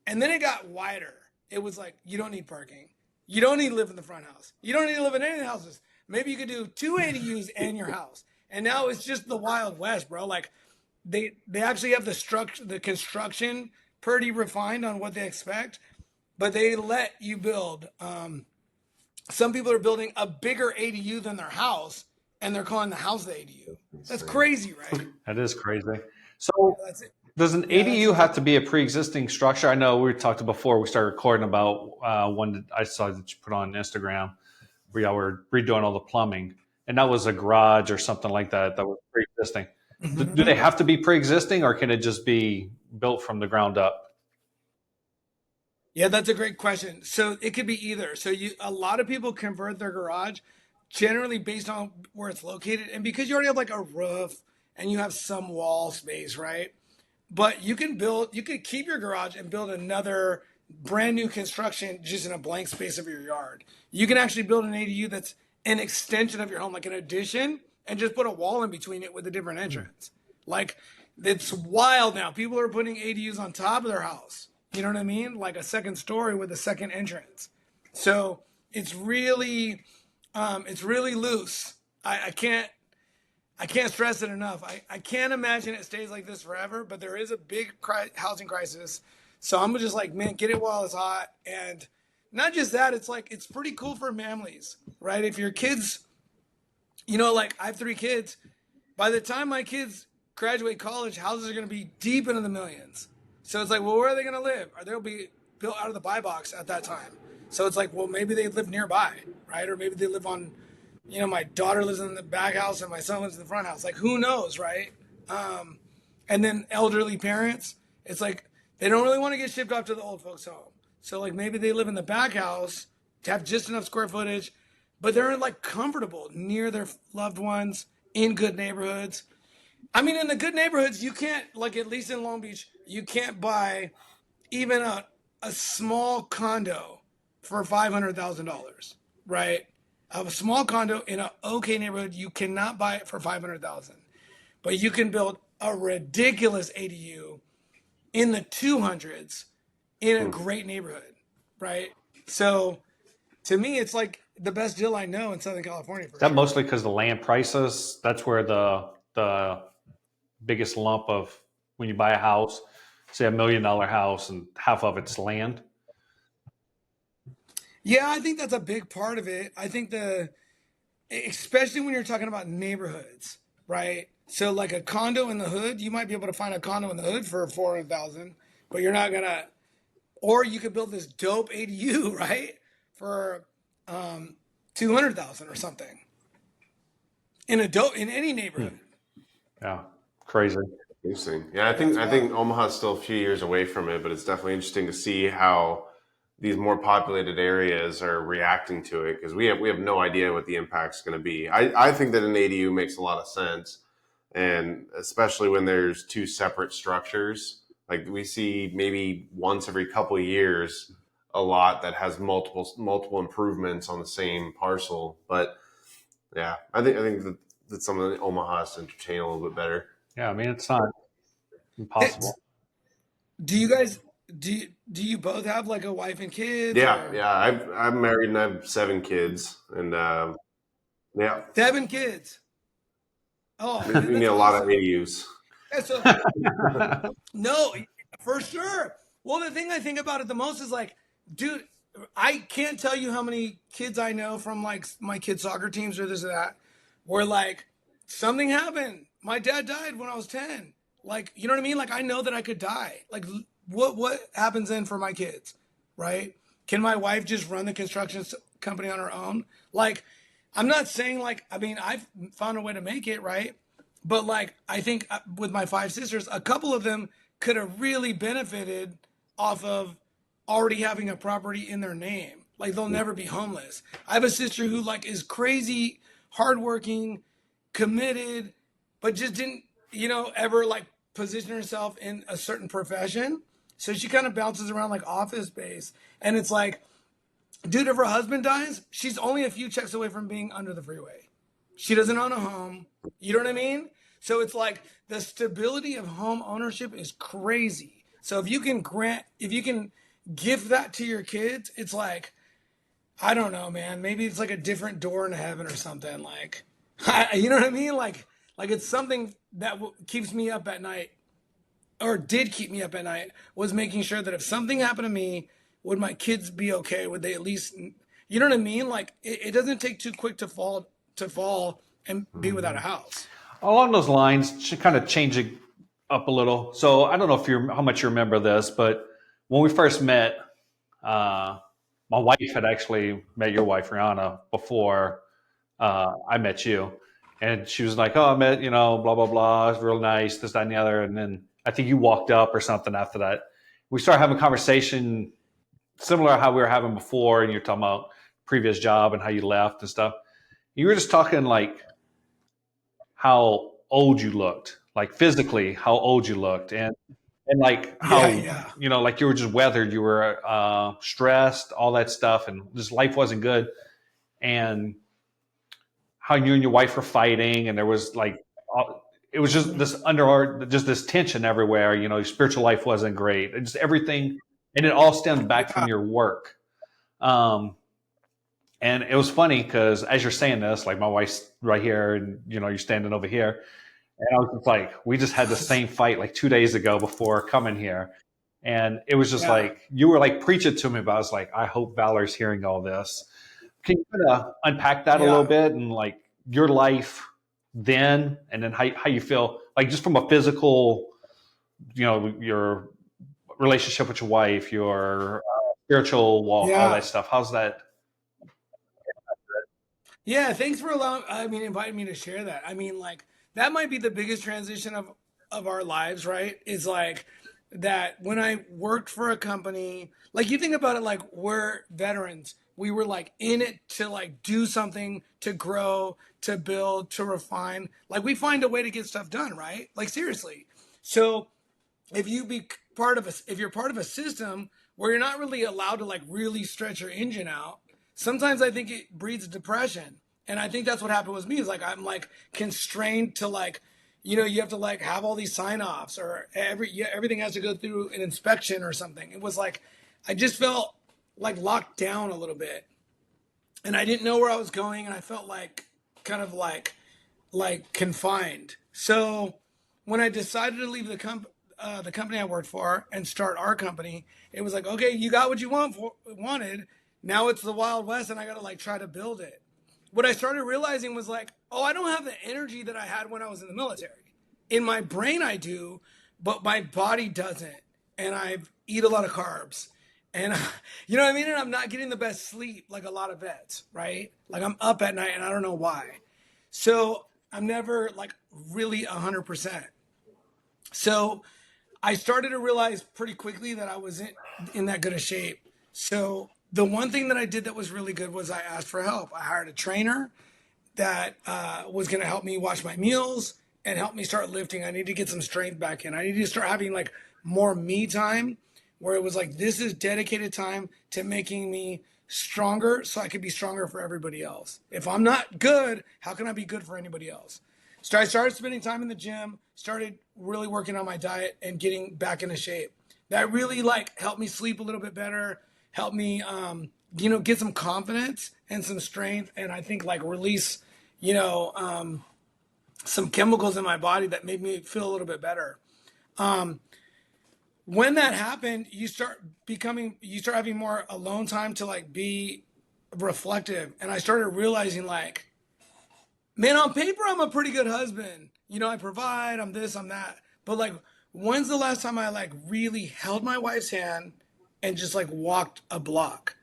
And then it got wider. It was like, you don't need parking. You don't need to live in the front house. You don't need to live in any of the houses. Maybe you could do 2 ADUs and your house. And now it's just the Wild West, bro. Like they actually have the construction pretty refined on what they expect, but they let you build. Some people are building a bigger ADU than their house, and they're calling the house the ADU. That's crazy, right? that is crazy. So That's it. does an Yeah, ADU have to be a pre-existing structure? I know we talked before we started recording about one that I saw that you put on Instagram where y'all were redoing all the plumbing, and that was a garage or something like that that was pre-existing. Do they have to be pre-existing, or can it just be built from the ground up? Yeah, that's a great question. So it could be either. So a lot of people convert their garage generally based on where it's located, and because you already have like a roof and you have some wall space, right? But you could keep your garage and build another brand new construction just in a blank space of your yard. You can actually build an ADU that's an extension of your home, like an addition, and just put a wall in between it with a different entrance. Like it's wild now. People are putting ADUs on top of their house. You know what I mean? Like a second story with a second entrance. So it's really loose. I can't stress it enough. I can't imagine it stays like this forever, but there is a big housing crisis. So I'm just like, man, get it while it's hot. And not just that, it's like, it's pretty cool for families, right? If your kids, like I have 3 kids, by the time my kids graduate college, houses are going to be deep into the millions. So it's like, well, where are they going to live? Or they'll be built out of the buy box at that time. So it's like, well, maybe they live nearby, right? Or maybe they live on, my daughter lives in the back house and my son lives in the front house. Like, who knows, right? And then elderly parents, it's like they don't really want to get shipped off to the old folks' home. So like maybe they live in the back house have just enough square footage, but they're like comfortable near their loved ones in good neighborhoods. I mean, in the good neighborhoods, you can't, like at least in Long Beach, you can't buy even a small condo for $500,000, right? A small condo in an okay neighborhood, you cannot buy it for 500,000, but you can build a ridiculous ADU in the 200s in a great neighborhood, right? So to me, it's like the best deal I know in Southern California for Is that sure. mostly because the land prices? That's where the biggest lump of when you buy a house, say $1 million house, and half of it's land. Yeah, I think that's a big part of it. I think especially when you're talking about neighborhoods, right? So like a condo in the hood, you might be able to find a condo in the hood for 400,000, but you're not gonna. Or you could build this dope ADU, right, for 200,000 or something in any neighborhood. Yeah, crazy. Interesting. Yeah, I think Omaha's still a few years away from it, but it's definitely interesting to see how these more populated areas are reacting to it, because we have no idea what the impact's going to be. I think that an ADU makes a lot of sense, and especially when there's two separate structures. Like we see maybe once every couple of years a lot that has multiple improvements on the same parcel. But yeah, I think that's something that Omaha has to entertain a little bit better. Yeah, I mean it's not impossible. Do you guys do you both have like a wife and kids Yeah, or yeah. I'm married and I have 7 kids, and yeah, 7 kids? Oh we man, need that's a lot of awesome. AUs. Yeah, so no, for sure. Well, the thing I think about it the most is like, dude, I can't tell you how many kids I know from like my kids' soccer teams or this or that, where like something happened. My dad died when I was 10. Like, you know what I mean? Like, I know that I could die. Like, what happens then for my kids, right? Can my wife just run the company on her own? Like, I'm not saying like, I mean, I've found a way to make it, right? But like, I think with my 5 sisters, a couple of them could have really benefited off of already having a property in their name. Like they'll never be homeless. I have a sister who like is crazy, hardworking, committed, but just didn't, ever like position herself in a certain profession. So she kind of bounces around like office space. And it's like, dude, if her husband dies, she's only a few checks away from being under the freeway. She doesn't own a home. You know what I mean? So it's like the stability of home ownership is crazy. So if you can give that to your kids, it's like, I don't know, man. Maybe it's like a different door in heaven or something. Like, you know what I mean? Like it's something that keeps me up at night, or did keep me up at night, was making sure that if something happened to me, would my kids be okay? Would they at least, you know what I mean? Like it doesn't take too quick to fall and be without a house. Along those lines, should kind of change it up a little. So I don't know if how much you remember this, but when we first met, my wife had actually met your wife, Rihanna, before I met you. And she was like, "Oh, I met, blah, blah, blah. It's real nice, this, that, and the other." And then I think you walked up or something after that. We started having a conversation similar to how we were having before. And you're talking about previous job and how you left and stuff. You were just talking like how old you looked, like physically how old you looked. And like how, Yeah, yeah. like you were just weathered, you were stressed, all that stuff. And just life wasn't good. And how you and your wife were fighting, and there was like it was just just this tension everywhere. Your spiritual life wasn't great, just everything, and it all stemmed back from Yeah. your work. And it was funny because as you're saying this, like my wife's right here, and you're standing over here, and I was just like, we just had the same fight like 2 days ago before coming here, and it was just Yeah. like you were like preaching to me, but I was like, I hope Valer's hearing all this. Can you kind of unpack that a little Yeah. bit, and like your life then, and then how you feel, like just from a physical, your relationship with your wife, your spiritual walk, all that Yeah. stuff. How's that? Yeah, thanks for inviting me to share that. I mean, like that might be the biggest transition of our lives, right? Is like that when I worked for a company, like you think about it, like we're veterans. we were like in it to like do something, to grow, to build, to refine. Like we find a way to get stuff done, right? Like seriously. So if you be part of a, if you're part of a system where you're not really allowed to like really stretch your engine out, sometimes I think it breeds depression. And I think that's what happened with me, is like I'm like constrained to like, you have to like have all these sign offs, or everything has to go through an inspection or something. It was like I just felt like locked down a little bit, and I didn't know where I was going, and I felt like kind of like confined. So when I decided to leave the company I worked for and start our company, it was like, okay, you got what you wanted. Now it's the Wild West, and I got to like try to build it. What I started realizing was like, oh, I don't have the energy that I had when I was in the military. In my brain, I do, but my body doesn't. And I eat a lot of carbs. And you know what I mean? And I'm not getting the best sleep like a lot of vets, right? Like I'm up at night and I don't know why. So I'm never like really 100%. So I started to realize pretty quickly that I wasn't in that good a shape. So the one thing that I did that was really good was I asked for help. I hired a trainer that was going to help me watch my meals and help me start lifting. I need to get some strength back in. I need to start having like more me time, where it was like, this is dedicated time to making me stronger so I could be stronger for everybody else. If I'm not good, how can I be good for anybody else? So I started spending time in the gym, started really working on my diet and getting back into shape. That really like helped me sleep a little bit better, helped me, get some confidence and some strength. And I think like release, some chemicals in my body that made me feel a little bit better. When that happened, you start having more alone time to like be reflective. And I started realizing like, man, on paper, I'm a pretty good husband. I provide, I'm this, I'm that. But like, when's the last time I like really held my wife's hand and just like walked a block?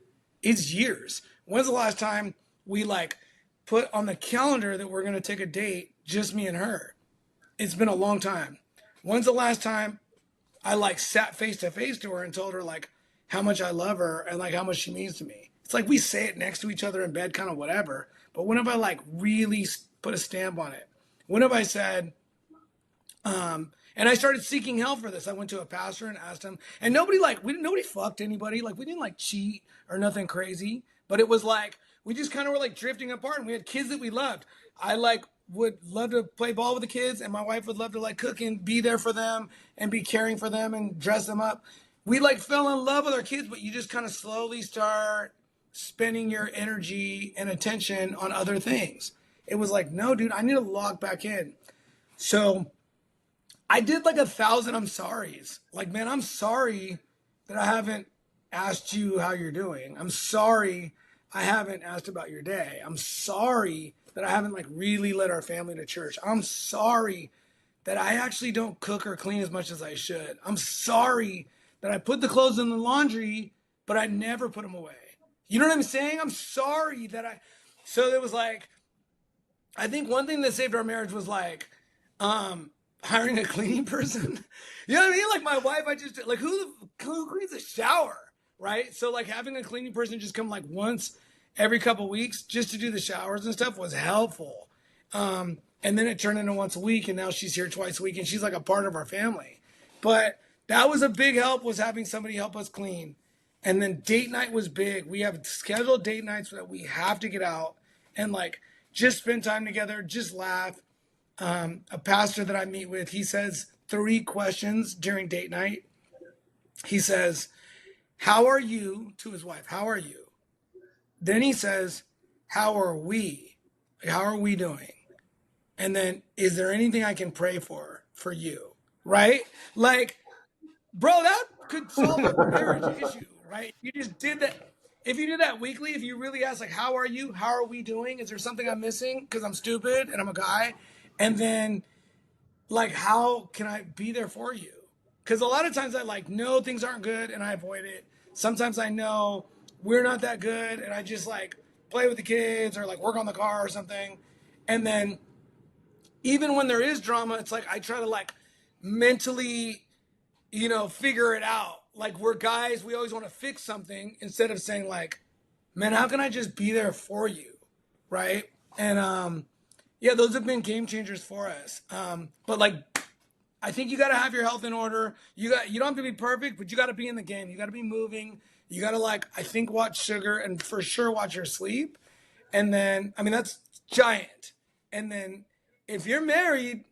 It's years. When's the last time we like put on the calendar that we're going to take a date, just me and her? It's been a long time. When's the last time I like sat face to face to her and told her like how much I love her and like how much she means to me? It's like we say it next to each other in bed, kind of whatever. But when have I like really put a stamp on it? When have I said, and I started seeking help for this. I went to a pastor and asked him, and nobody fucked anybody. Like we didn't like cheat or nothing crazy, but it was like, we just kind of were like drifting apart, and we had kids that we loved. I like would love to play ball with the kids, and my wife would love to like cook and be there for them and be caring for them and dress them up. We like fell in love with our kids, but you just kind of slowly start spending your energy and attention on other things. It was like, no, dude, I need to log back in. So I did like 1,000 I'm sorry's. Like, man, I'm sorry that I haven't asked you how you're doing. I'm sorry I haven't asked about your day. I'm sorry that I haven't like really led our family to church. I'm sorry that I actually don't cook or clean as much as I should. I'm sorry that I put the clothes in the laundry, but I never put them away. You know what I'm saying? I'm sorry that so it was like, I think one thing that saved our marriage was like, hiring a cleaning person. You know what I mean? Like my wife, I just like, who cleans the shower, right? So like having a cleaning person just come like once every couple of weeks just to do the showers and stuff was helpful. And then it turned into once a week, and now she's here twice a week, and she's like a part of our family. But that was a big help, was having somebody help us clean. And then date night was big. We have scheduled date nights that we have to get out and like just spend time together, just laugh. A pastor that I meet with, he says 3 questions during date night. He says, how are you, to his wife? How are you? Then he says, how are we? Like, how are we doing? And then, is there anything I can pray for you? Right? Like, bro, that could solve a marriage issue, right? You just did that. If you did that weekly, if you really ask, like, how are you? How are we doing? Is there something I'm missing? Because I'm stupid and I'm a guy. And then, like, how can I be there for you? Because a lot of times I like know things aren't good and I avoid it. Sometimes I know we're not that good and I just like play with the kids or like work on the car or something. And then even when there is drama, it's like I try to like mentally, figure it out. Like we're guys, we always want to fix something instead of saying like, man, how can I just be there for you, right? And yeah, those have been game changers for us. But like, I think you got to have your health in order. You don't have to be perfect, but you got to be in the game. You got to be moving. You got to like, I think, watch sugar and for sure watch your sleep. And then, I mean, that's giant. And then if you're married,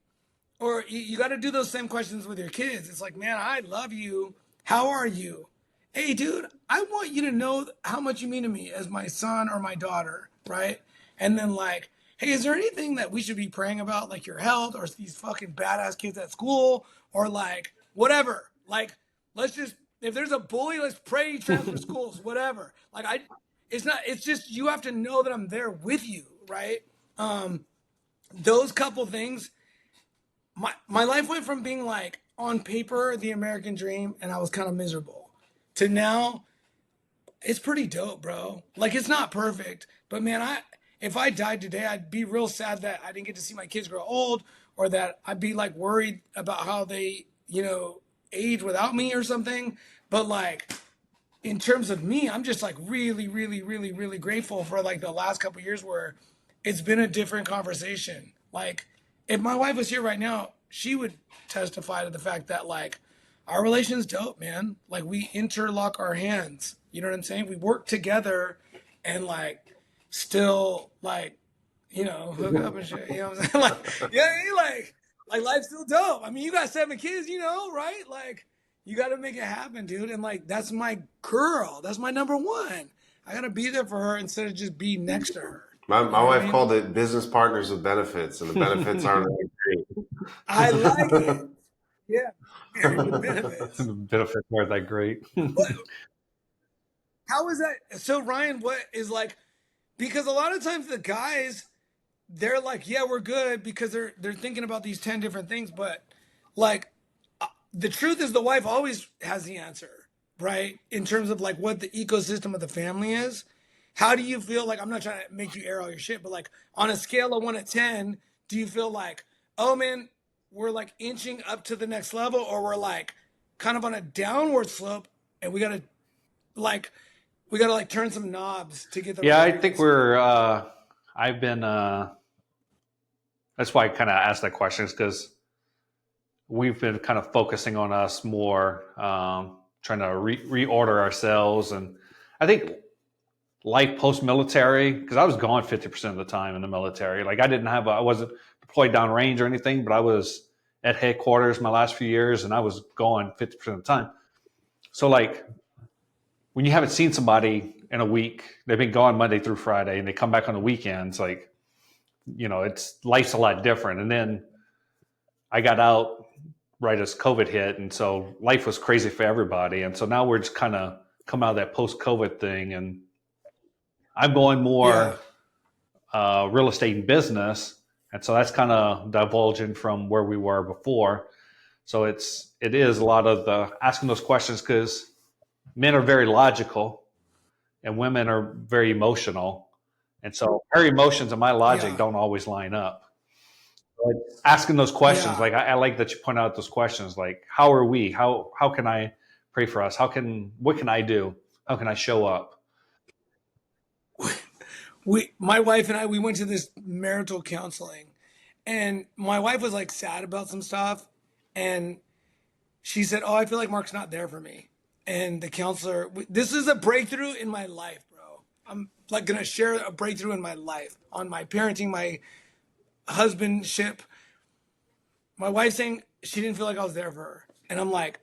or you got to do those same questions with your kids. It's like, man, I love you. How are you? Hey, dude, I want you to know how much you mean to me as my son or my daughter, right? And then like, hey, is there anything that we should be praying about, like your health or these fucking badass kids at school or like whatever? Like, let's just, if there's a bully, let's pray he transfer schools, whatever. Like it's not, it's just, you have to know that I'm there with you, right? Those couple things, my life went from being like on paper the American dream and I was kind of miserable to now it's pretty dope, bro. Like it's not perfect, but man, if I died today, I'd be real sad that I didn't get to see my kids grow old or that I'd be like worried about how they, age without me or something. But like in terms of me, I'm just like really, really, really, really grateful for like the last couple of years where it's been a different conversation. Like if my wife was here right now, she would testify to the fact that like our relation's dope, man. Like we interlock our hands. You know what I'm saying? We work together and like still like, hook up and shit. You know what I'm saying? Like, yeah, like life's still dope. I mean, you got 7 kids, right? Like you got to make it happen, dude. And like, that's my girl. That's my number one. I got to be there for her instead of just be next to her. My You know what I wife mean? called it business partners with benefits, and the benefits aren't really great. I like it. Yeah. Married with benefits. The benefits aren't that great. But how is that? So Ryan, what is like, because a lot of times the guys, they're like, yeah, we're good because they're thinking about these 10 different things. But like the truth is the wife always has the answer, right? In terms of like what the ecosystem of the family is. How do you feel like, I'm not trying to make you air all your shit, but like on a scale of 1 to 10, do you feel like, oh man, we're like inching up to the next level, or we're like kind of on a downward slope and we gotta like turn some knobs to get the Yeah, right I think answer? I've been, that's why I kind of asked that question, is because we've been kind of focusing on us more, trying to reorder ourselves. And I think life post-military, because I was gone 50% of the time in the military. Like I wasn't deployed downrange or anything, but I was at headquarters my last few years and I was gone 50% of the time. So like when you haven't seen somebody in a week, they've been gone Monday through Friday and they come back on the weekends, like, it's life's a lot different. And then I got out right as COVID hit. And so life was crazy for everybody. And so now we're just kind of come out of that post-COVID thing, and I'm going more real estate and business. And so that's kind of divulging from where we were before. So it is a lot of the asking those questions, because men are very logical and women are very emotional. And so our emotions and my logic Yeah. don't always line up. Like asking those questions, Yeah. like I like that you point out those questions, like how are we? How can I pray for us? What can I do? How can I show up? My wife and I, we went to this marital counseling, and my wife was like sad about some stuff, and she said, "Oh, I feel like Mark's not there for me." And the counselor, this is a breakthrough in my life, bro. I'm like gonna share a breakthrough in my life on my parenting, my husbandship. My wife saying she didn't feel like I was there for her, and I'm like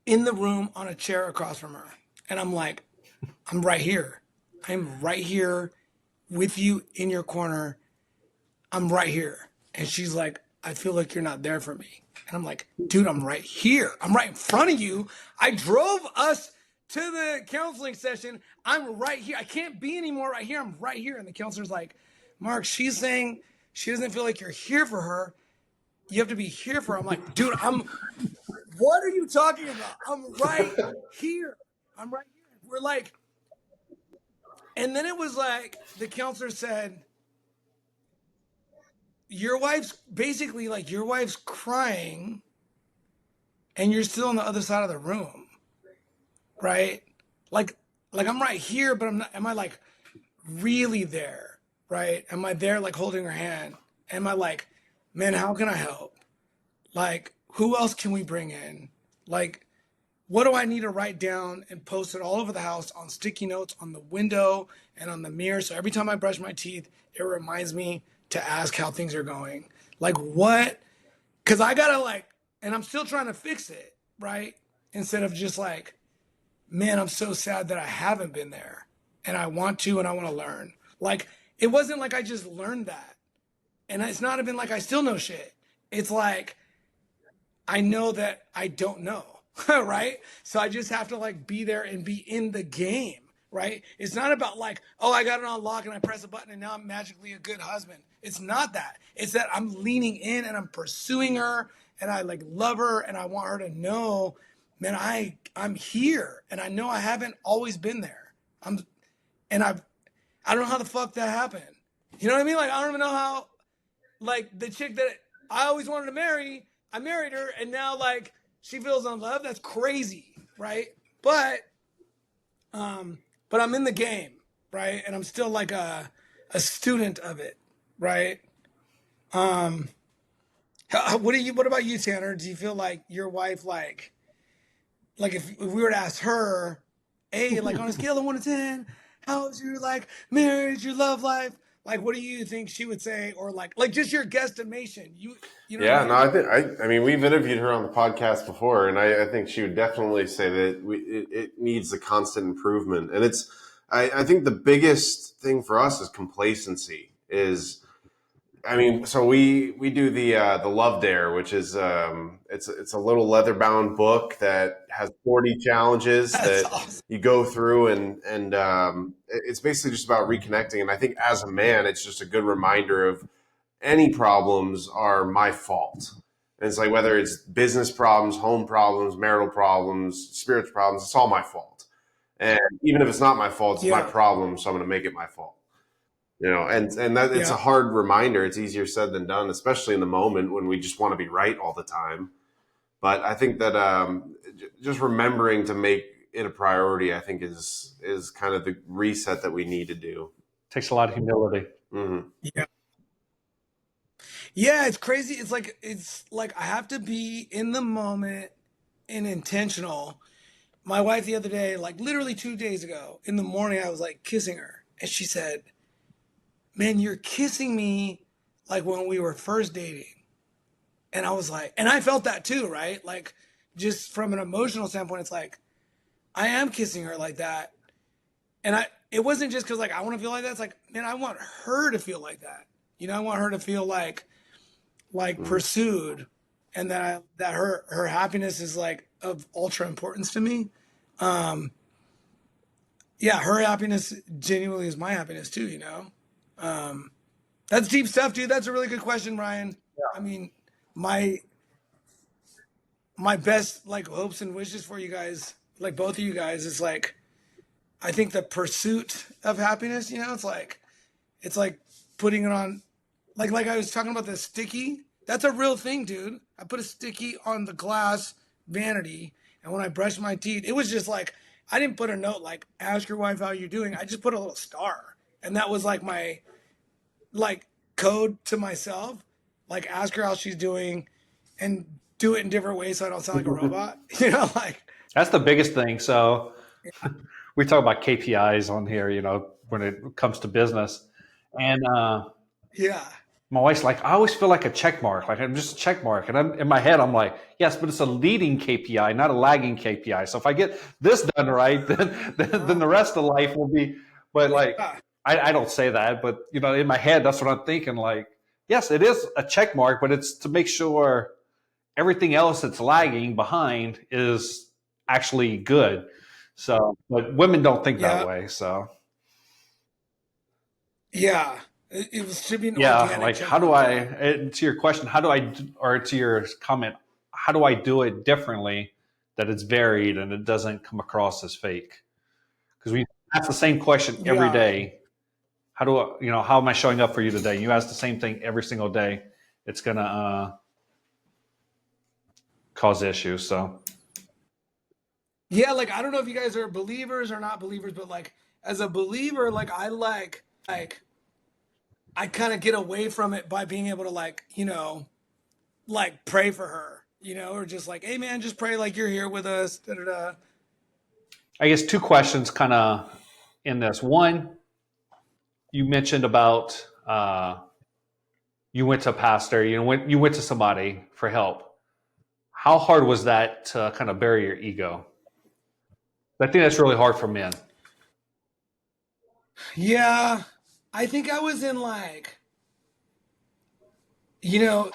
in the room on a chair across from her, and I'm like, I'm right here. I'm right here with you in your corner. I'm right here. And she's like, I feel like you're not there for me. And I'm like, dude, I'm right here. I'm right in front of you. I drove us to the counseling session. I'm right here. I can't be anymore right here. I'm right here. And the counselor's like, Mark, she's saying she doesn't feel like you're here for her. You have to be here for her. I'm like, dude, what are you talking about? I'm right here. I'm right here. We're like, and then it was like, the counselor said, your wife's crying and you're still on the other side of the room, right? Like like I'm right here, but I'm not, am I like really there? Right? Am I there like holding her hand? Am I like, man, how can I help? Like, who else can we bring in? Like, what do I need to write down and post it all over the house on sticky notes on the window and on the mirror? So every time I brush my teeth, it reminds me to ask how things are going. Like, what? Because I gotta like, and I'm still trying to fix it, right? Instead of just like, man, I'm so sad that I haven't been there and I want to and I want to learn. Like, it wasn't like I just learned that. And it's not even like I still know shit. It's like, I know that I don't know, right? So I just have to like be there and be in the game, right? It's not about like, oh, I got it on lock and I press a button and now I'm magically a good husband. It's not that. It's that I'm leaning in and I'm pursuing her and I like love her and I want her to know, man, I'm here and I know I haven't always been there. And I don't know how the fuck that happened. You know what I mean? Like I don't even know how like the chick that I always wanted to marry, I married her, and now like she feels unloved. That's crazy, right? But I'm in the game, right? And I'm still like a student of it, right? Um, what about you, Tanner? Do you feel like your wife like if we were to ask her, hey, like on a scale of 1 to 10, how's your like marriage, your love life? Like, what do you think she would say, or like just your guesstimation? You know what I Yeah, no, mean? I mean, we've interviewed her on the podcast before, and I think she would definitely say that it needs a constant improvement. And I think the biggest thing for us is complacency. I mean, so we do the Love Dare, which is it's a little leather bound book that has 40 challenges That's that awesome. you go through, and it's basically just about reconnecting. And I think as a man, it's just a good reminder of any problems are my fault. And it's like whether it's business problems, home problems, marital problems, spiritual problems, it's all my fault. And even if it's not my fault, it's my Yeah, problem, so I'm going to make it my fault. And that it's yeah, a hard reminder. It's easier said than done, especially in the moment when we just want to be right all the time. But I think that just remembering to make it a priority, I think is kind of the reset that we need to do. Takes a lot of humility. Hmm. yeah, yeah. It's like I have to be in the moment and intentional. My wife the other day, like literally 2 days ago, in the morning, I was like kissing her, and she said, "Man, you're kissing me like when we were first dating." And I was like, and I felt that too, right? Like, just from an emotional standpoint, it's like I am kissing her like that, and it wasn't just because like I want to feel like that. It's like, man, I want her to feel like that. You know, I want her to feel like Hmm. pursued, and that her happiness is like of ultra importance to me. Um, yeah, her happiness genuinely is my happiness too. You know, um, that's deep stuff, dude. That's a really good question, Ryan. I mean, my my best like hopes and wishes for you guys, like both of you guys, is like I think the pursuit of happiness. You know, it's like putting it on, like I was talking about the sticky. That's a real thing, dude. I put a sticky on the glass vanity, and when I brushed my teeth, it was just like I didn't put a note like "Ask your wife how you're doing." I just put a little star, and that was like my like code to myself, like ask her how she's doing, and do it in different ways so I don't sound like a robot. You know, like That's the biggest thing. So we talk about KPIs on here, when it comes to business. And yeah, my wife's like, I always feel like a check mark, like I'm just a check mark. And in my head, I'm like, yes, but it's a leading KPI, not a lagging KPI. So if I get this done right, then the rest of life will be. But like, yeah, I don't say that, but in my head, that's what I'm thinking. Like, yes, it is a check mark, but it's to make sure everything else that's lagging behind is actually good. So, but women don't think that yeah, way. So, yeah. It should be an yeah, organic like check how do mark. I, Yeah, to your question, or to your comment, how do I do it differently that it's varied and it doesn't come across as fake? Because we ask the same question every yeah, day. How am I showing up for you today? You ask the same thing every single day. It's going to cause issues. So, Yeah, like I don't know if you guys are believers or not believers, but like as a believer, like like I kind of get away from it by being able to like, like pray for her, or just like, hey man, just pray like you're here with us. Da, da, da. I guess two questions kind of in this. One, you mentioned about you went to a pastor, you went to somebody for help. How hard was that to kind of bury your ego? I think that's really hard for men. Yeah, I think I was in like, you know,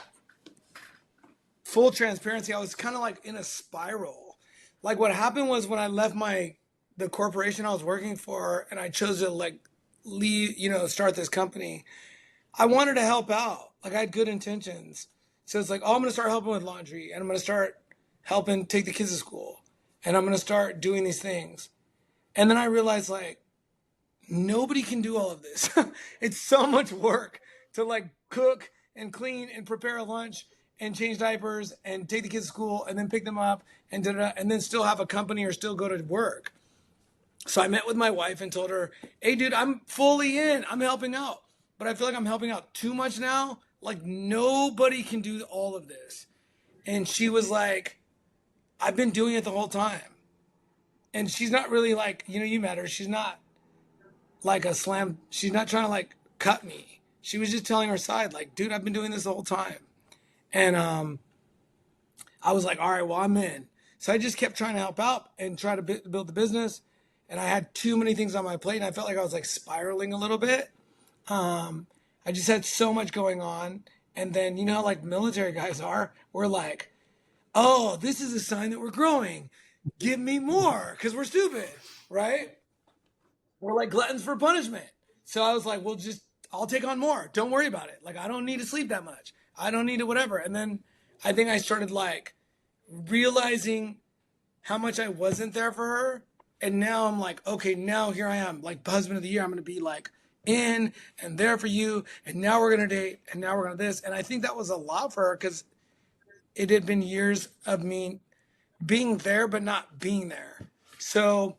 full transparency, I was kind of like in a spiral. Like what happened was when I left the corporation I was working for and I chose to like leave, start this company. I wanted to help out. Like I had good intentions. So it's like, oh, I'm going to start helping with laundry and I'm going to start helping take the kids to school and I'm going to start doing these things. And then I realized like nobody can do all of this. It's so much work to like cook and clean and prepare a lunch and change diapers and take the kids to school and then pick them up and and then still have a company or still go to work. So I met with my wife and told her, "Hey dude, I'm fully in. I'm helping out. But I feel like I'm helping out too much now. Like nobody can do all of this." And she was like, "I've been doing it the whole time." And she's not really like, you met her. She's not like she's not trying to like cut me. She was just telling her side, like, dude, I've been doing this the whole time. And I was like, all right, well, I'm in. So I just kept trying to help out and try to build the business. And I had too many things on my plate, and I felt like I was like spiraling a little bit. I just had so much going on. And then, like military guys are, we're like, oh, this is a sign that we're growing. Give me more, because we're stupid, right? We're like gluttons for punishment. So I was like, well, I'll take on more. Don't worry about it. Like, I don't need to sleep that much. I don't need to whatever. And then I think I started like realizing how much I wasn't there for her. And now I'm like, okay, now here I am, like husband of the year. I'm going to be like in and there for you. And now we're going to date. And now we're going to this. And I think that was a lot for her because it had been years of me being there, but not being there. So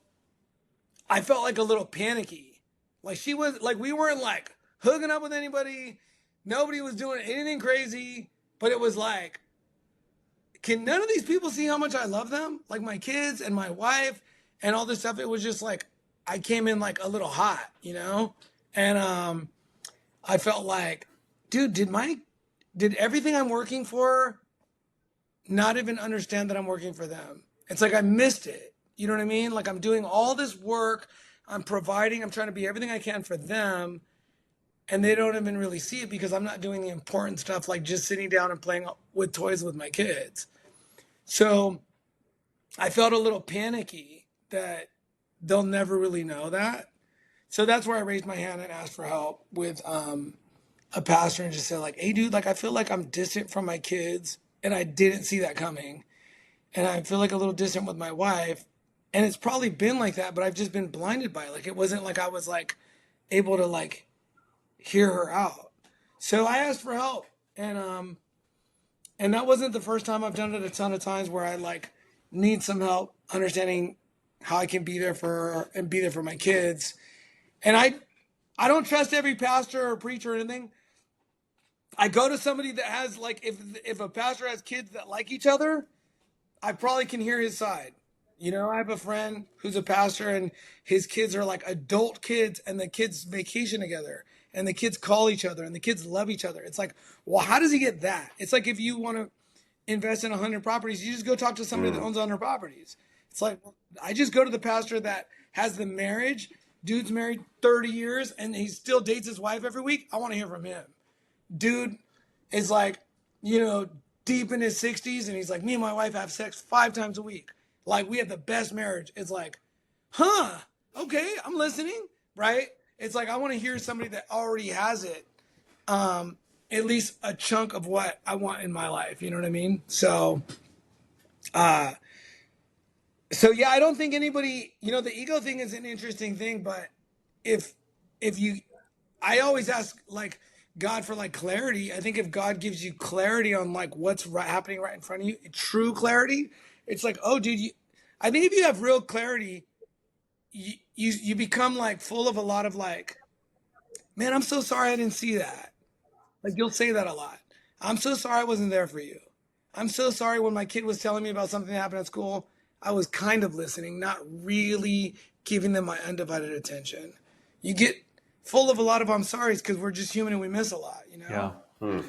I felt like a little panicky. Like she was like, we weren't like hooking up with anybody. Nobody was doing anything crazy, but it was like, can none of these people see how much I love them? Like my kids and my wife and all this stuff. It was just like, I came in like a little hot, And I felt like, dude, did everything I'm working for not even understand that I'm working for them? It's like I missed it. You know what I mean? Like I'm doing all this work, I'm providing, I'm trying to be everything I can for them, and they don't even really see it because I'm not doing the important stuff like just sitting down and playing with toys with my kids. So I felt a little panicky that they'll never really know that. So that's where I raised my hand and asked for help with a pastor and just said like, hey dude, like I feel like I'm distant from my kids and I didn't see that coming. And I feel like a little distant with my wife. And it's probably been like that, but I've just been blinded by it. Like it wasn't like I was like able to like hear her out. So I asked for help. And that wasn't the first time. I've done it a ton of times where I like need some help understanding how I can be there for her and be there for my kids. And I don't trust every pastor or preacher or anything. I go to somebody that has like if a pastor has kids that like each other, I probably can hear his side. I have a friend who's a pastor and his kids are like adult kids and the kids vacation together and the kids call each other and the kids love each other. It's like, well, how does he get that? It's like if you want to invest in 100 properties, you just go talk to somebody that owns 100 properties. It's like, I just go to the pastor that has the marriage. Dude's married 30 years and he still dates his wife every week. I want to hear from him. Dude is like, deep in his 60s and he's like, me and my wife have sex 5 times a week. Like we have the best marriage. It's like, okay, I'm listening, right? It's like I want to hear somebody that already has it, at least a chunk of what I want in my life. You know what I mean? So yeah, I don't think anybody, the ego thing is an interesting thing, but if I always ask like God for like clarity. I think if God gives you clarity on like what's happening right in front of you, true clarity, it's like, oh, dude, I think if you have real clarity, you become like full of a lot of like, man, I'm so sorry I didn't see that. Like you'll say that a lot. I'm so sorry I wasn't there for you. I'm so sorry when my kid was telling me about something that happened at school, I was kind of listening, not really giving them my undivided attention. You get full of a lot of I'm sorry's because we're just human and we miss a lot, you know? Yeah. And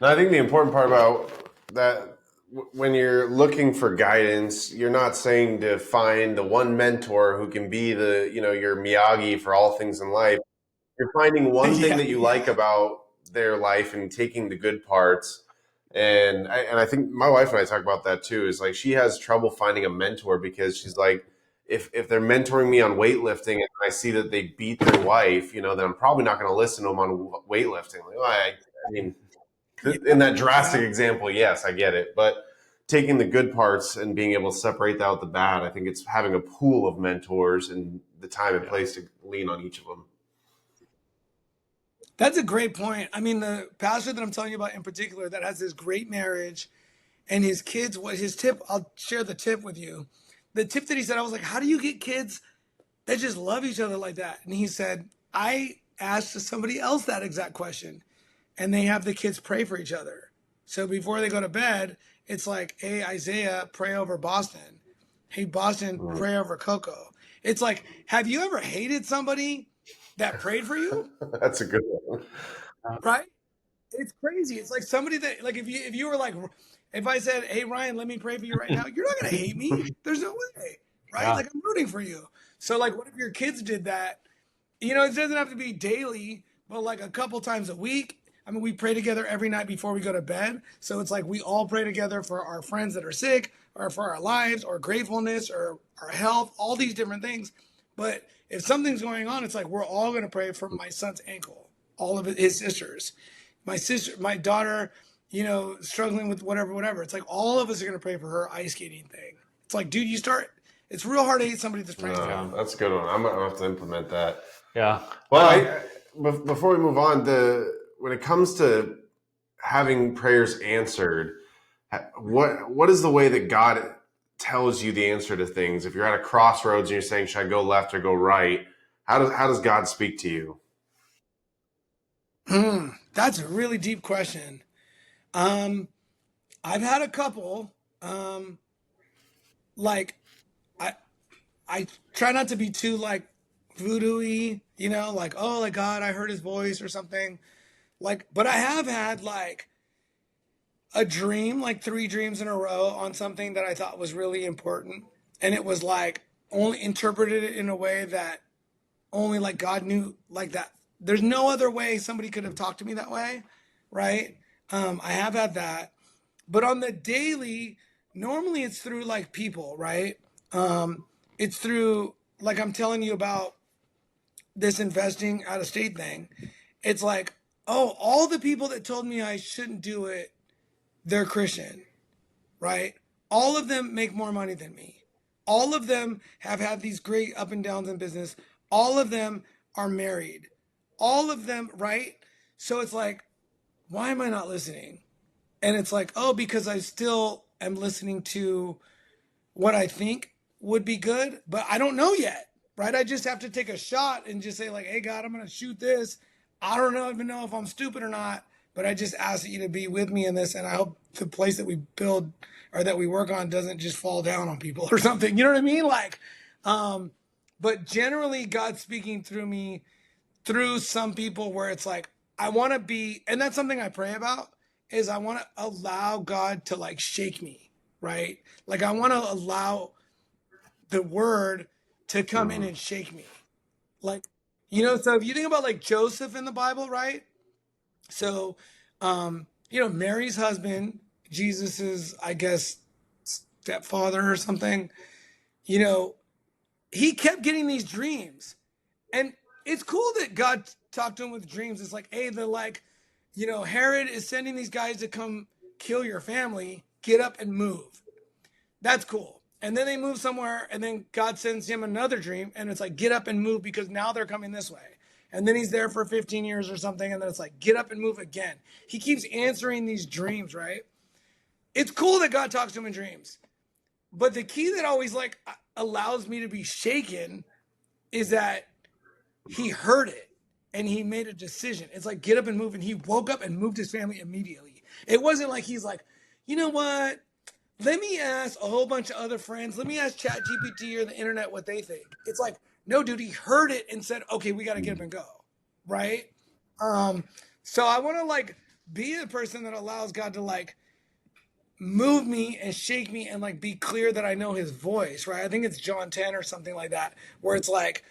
I think the important part about that, when you're looking for guidance, you're not saying to find the one mentor who can be the, your Miyagi for all things in life. You're finding one thing that you like about their life and taking the good parts. And I think my wife and I talk about that too, is like she has trouble finding a mentor because she's like, if they're mentoring me on weightlifting and I see that they beat their wife, then I'm probably not going to listen to them on weightlifting. Like, well, I mean, in that drastic example, yes, I get it. But taking the good parts and being able to separate out the bad, I think it's having a pool of mentors and the time and place to lean on each of them. That's a great point. I mean, the pastor that I'm telling you about in particular that has this great marriage and his kids, what his tip, I'll share the tip with you. The tip that he said, I was like, how do you get kids that just love each other like that? And he said, I asked somebody else that exact question and they have the kids pray for each other. So before they go to bed, it's like, hey, Isaiah, pray over Boston. Hey, Boston, pray over Coco. It's like, have you ever hated somebody that prayed for you? That's a good one. Right? It's crazy. It's like somebody that, like, if you were like, if I said, hey, Ryan, let me pray for you right now, you're not going to hate me. There's no way. Right? Yeah. Like, I'm rooting for you. So, like, what if your kids did that? It doesn't have to be daily, but like a couple times a week. I mean, we pray together every night before we go to bed. So it's like we all pray together for our friends that are sick or for our lives or gratefulness or our health, all these different things. But if something's going on, it's like we're all going to pray for my son's ankle, all of his sisters, my sister, my daughter, struggling with whatever. It's like all of us are going to pray for her ice skating thing. It's like, dude, it's real hard to hate somebody that's praying for you. That's a good one. I'm going to have to implement that. Yeah. Well, before we move on, when it comes to having prayers answered, what is the way that God tells you the answer to things? If you're at a crossroads and you're saying, should I go left or go right? How does God speak to you? That's a really deep question. I've had a couple. Like I try not to be too like voodoo-y, like, oh, like God, I heard his voice or something. Like, but I have had like a dream, like 3 dreams in a row on something that I thought was really important. And it was like only interpreted it in a way that only like God knew, like that. There's no other way somebody could have talked to me that way. Right. I have had that. But on the daily, normally it's through like people, right? It's through, like I'm telling you about this investing out of state thing. It's like, oh, all the people that told me I shouldn't do it, they're Christian, right? All of them make more money than me. All of them have had these great up and downs in business. All of them are married. All of them, right? So it's like, why am I not listening? And it's like, oh, because I still am listening to what I think would be good, but I don't know yet, right? I just have to take a shot and just say like, hey, God, I'm going to shoot this. I don't even know if I'm stupid or not, but I just ask you to be with me in this. And I hope the place that we build or that we work on doesn't just fall down on people or something. You know what I mean? Like, but generally God's speaking through me, through some people where it's like, I want to be, and that's something I pray about, is I want to allow God to like shake me, right? Like I want to allow the word to come in and shake me. Like, so if you think about like Joseph in the Bible, right? So, Mary's husband, Jesus's, I guess, stepfather or something, he kept getting these dreams. And it's cool that God talked to him with dreams. It's like, hey, Herod is sending these guys to come kill your family. Get up and move. That's cool. And then they move somewhere, and then God sends him another dream, and it's like, get up and move because now they're coming this way. And then he's there for 15 years or something, and then it's like, get up and move again. He keeps answering these dreams, right? It's cool that God talks to him in dreams. But the key that always like allows me to be shaken is that he heard it and he made a decision. It's like get up and move, and he woke up and moved his family immediately. It wasn't like he's like, you know what? Let me ask a whole bunch of other friends. Let me ask ChatGPT or the internet what they think. It's like, no, dude, he heard it and said, okay, we got to get up and go. Right. So I want to like be a person that allows God to like move me and shake me and like be clear that I know his voice. Right. I think it's John 10 or something like that, where it's like,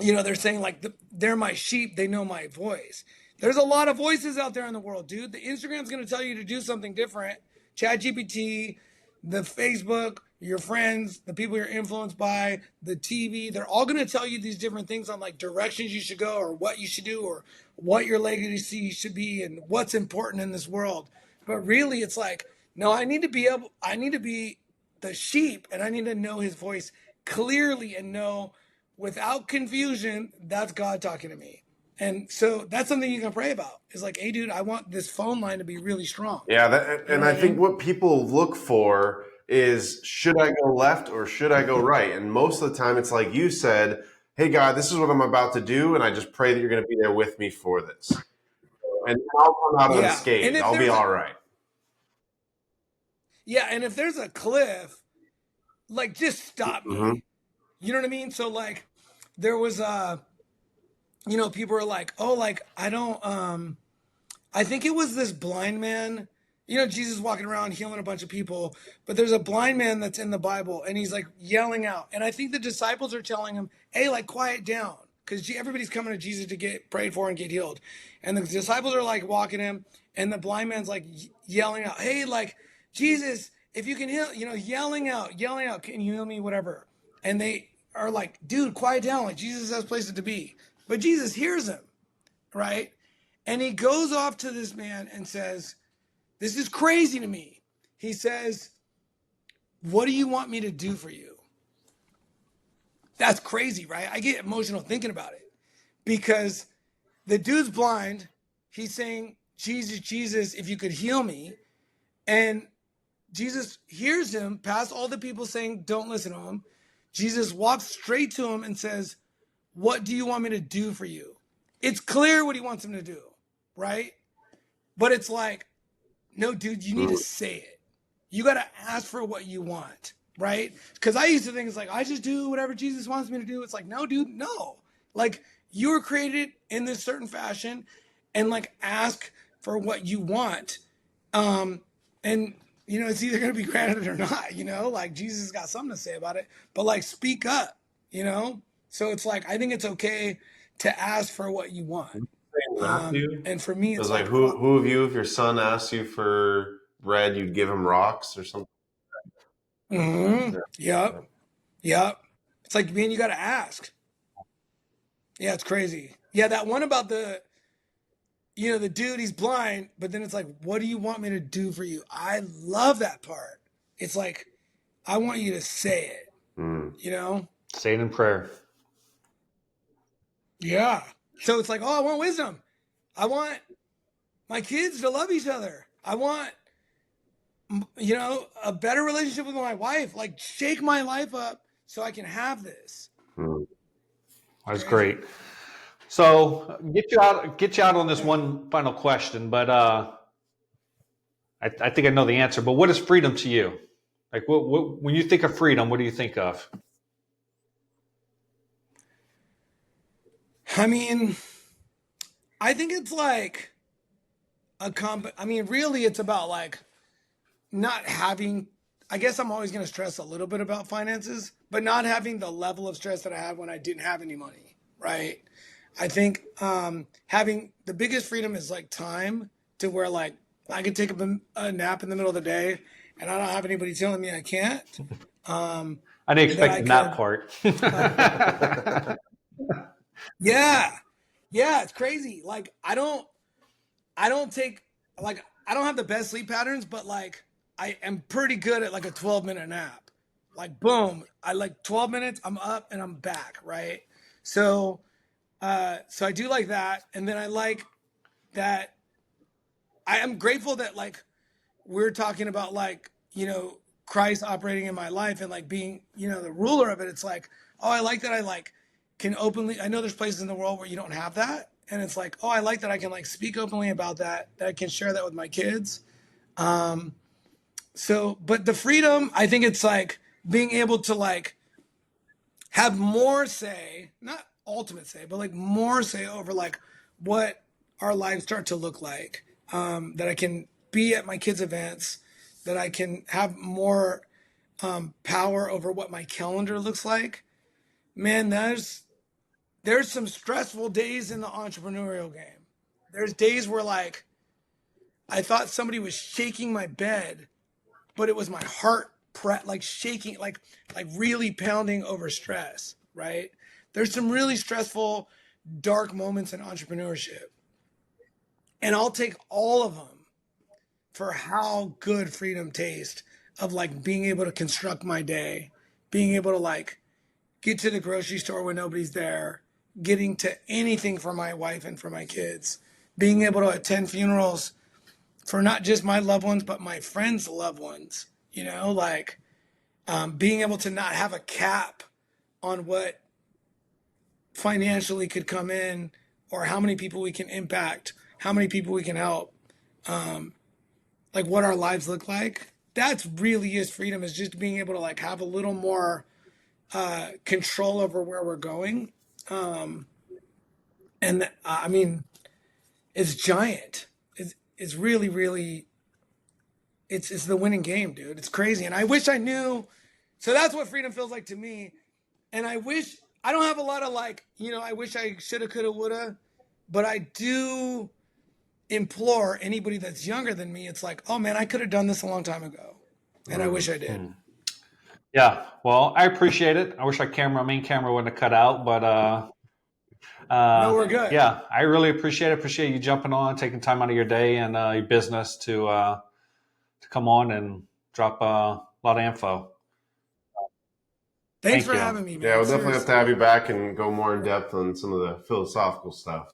you know, they're saying like they're my sheep. They know my voice. There's a lot of voices out there in the world, dude. The Instagram's going to tell you to do something different. ChatGPT, the Facebook, your friends, the people you're influenced by, the TV, they're all going to tell you these different things on like directions you should go or what you should do or what your legacy should be and what's important in this world. But really it's like, no, I need to be the sheep and I need to know his voice clearly and know without confusion, that's God talking to me. And so that's something you can pray about. It's like, hey, dude, I want this phone line to be really strong. Yeah, You and know I what I think mean? what people look for is should I go left or should I go right? And most of the time, it's like you said, "Hey, God, this is what I'm about to do, and I just pray that you're going to be there with me for this, and I'll come out Yeah. And unscathed. if I'll be there's a all right." yeah, and if there's a cliff, like just stop Mm-hmm. me. You know what I mean? So like there was you know, people are like, oh, like I don't I think it was this blind man. You know, Jesus walking around healing a bunch of people, but there's a blind man that's in the Bible and he's like yelling out. And I think the disciples are telling him, hey, like quiet down. Because everybody's coming to Jesus to get prayed for and get healed. And the disciples are like walking him, and the blind man's like yelling out, hey, like, Jesus, if you can heal, you know, yelling out, can you heal me, whatever. And they are like, dude, quiet down. Like, Jesus has places to be. But Jesus hears him, right? And he goes off to this man and says, this is crazy to me. He says, what do you want me to do for you? That's crazy, right? I get emotional thinking about it because the dude's blind. He's saying, Jesus, Jesus, if you could heal me. And Jesus hears him past all the people saying, don't listen to him. Jesus walks straight to him and says, what do you want me to do for you? It's clear what he wants him to do, right? But it's like, no, dude, you need to say it. You got to ask for what you want, right? Because I used to think it's like, I just do whatever Jesus wants me to do. It's like, no, dude, no. Like, you were created in this certain fashion and like ask for what you want. And, you know, it's either going to be granted or not, you know, like Jesus has got something to say about it, but like speak up, you know? So it's like, I think it's okay to ask for what you want. Matthew, And for me, it was it's like, like, who of you, if your son asks you for bread, you'd give him rocks or something? yep, yep. It's like, man, you got to ask. Yeah, it's crazy. Yeah, that one about the, you know, the dude, he's blind, but then it's like, what do you want me to do for you? I love that part. It's like, I want you to say it, Mm. you know? Say it in prayer. Yeah. So it's like, oh, I want wisdom. I want my kids to love each other. I want, you know, a better relationship with my wife. Like, shake my life up so I can have this. Mm. It's That's crazy. great. So get you out on this one final question, but I think I know the answer. But what is freedom to you? Like, when you think of freedom, what do you think of? I mean, I think it's like I mean, really, it's about like not having. I guess I'm always going to stress a little bit about finances, but not having the level of stress that I had when I didn't have any money. Right. I think having the biggest freedom is like time to where like I can take a nap in the middle of the day and I don't have anybody telling me I can't. I didn't That expect I the nap could, part. yeah, yeah, it's crazy. Like I don't take like I don't have the best sleep patterns, but like I am pretty good at like a 12-minute nap. Like boom, I like 12 minutes, I'm up and I'm back, right? So so I do like that, and then I like that I am grateful that like we're talking about like, you know, Christ operating in my life and like being, the ruler of it. It's like, oh, I like that I like can openly, I know there's places in the world where you don't have that. And it's like, oh, I like that I can like speak openly about that I can share that with my kids. But the freedom, I think it's like being able to like have more say, not ultimate say, but like more say over like what our lives start to look like. That I can be at my kids' events, that I can have more power over what my calendar looks like. Man, there's some stressful days in the entrepreneurial game. There's days where like I thought somebody was shaking my bed, but it was my heart like shaking, like really pounding over stress, right? There's some really stressful, dark moments in entrepreneurship. And I'll take all of them for how good freedom tastes of like being able to construct my day, being able to like get to the grocery store when nobody's there, getting to anything for my wife and for my kids, being able to attend funerals for not just my loved ones, but my friends' loved ones, like being able to not have a cap on what financially could come in or how many people we can impact, how many people we can help, like what our lives look like. That's really is freedom, is just being able to like have a little more control over where we're going. I mean, it's giant. It's really, really, it's the winning game, dude. It's crazy. And I wish I knew. So that's what freedom feels like to me. And I wish, I don't have a lot of like, I wish I shoulda, coulda, woulda, but I do implore anybody that's younger than me. It's like, oh man, I could have done this a long time ago. And I wish I did. Yeah. Well, I appreciate it. I wish my main camera wouldn't have cut out, but No, we're good. yeah, I really appreciate it. Appreciate you jumping on, taking time out of your day and your business to come on and drop a lot of info. Thanks Thank for you. having me, man. Yeah, we'll definitely have Seriously. to have you back and go more in depth on some of the philosophical stuff.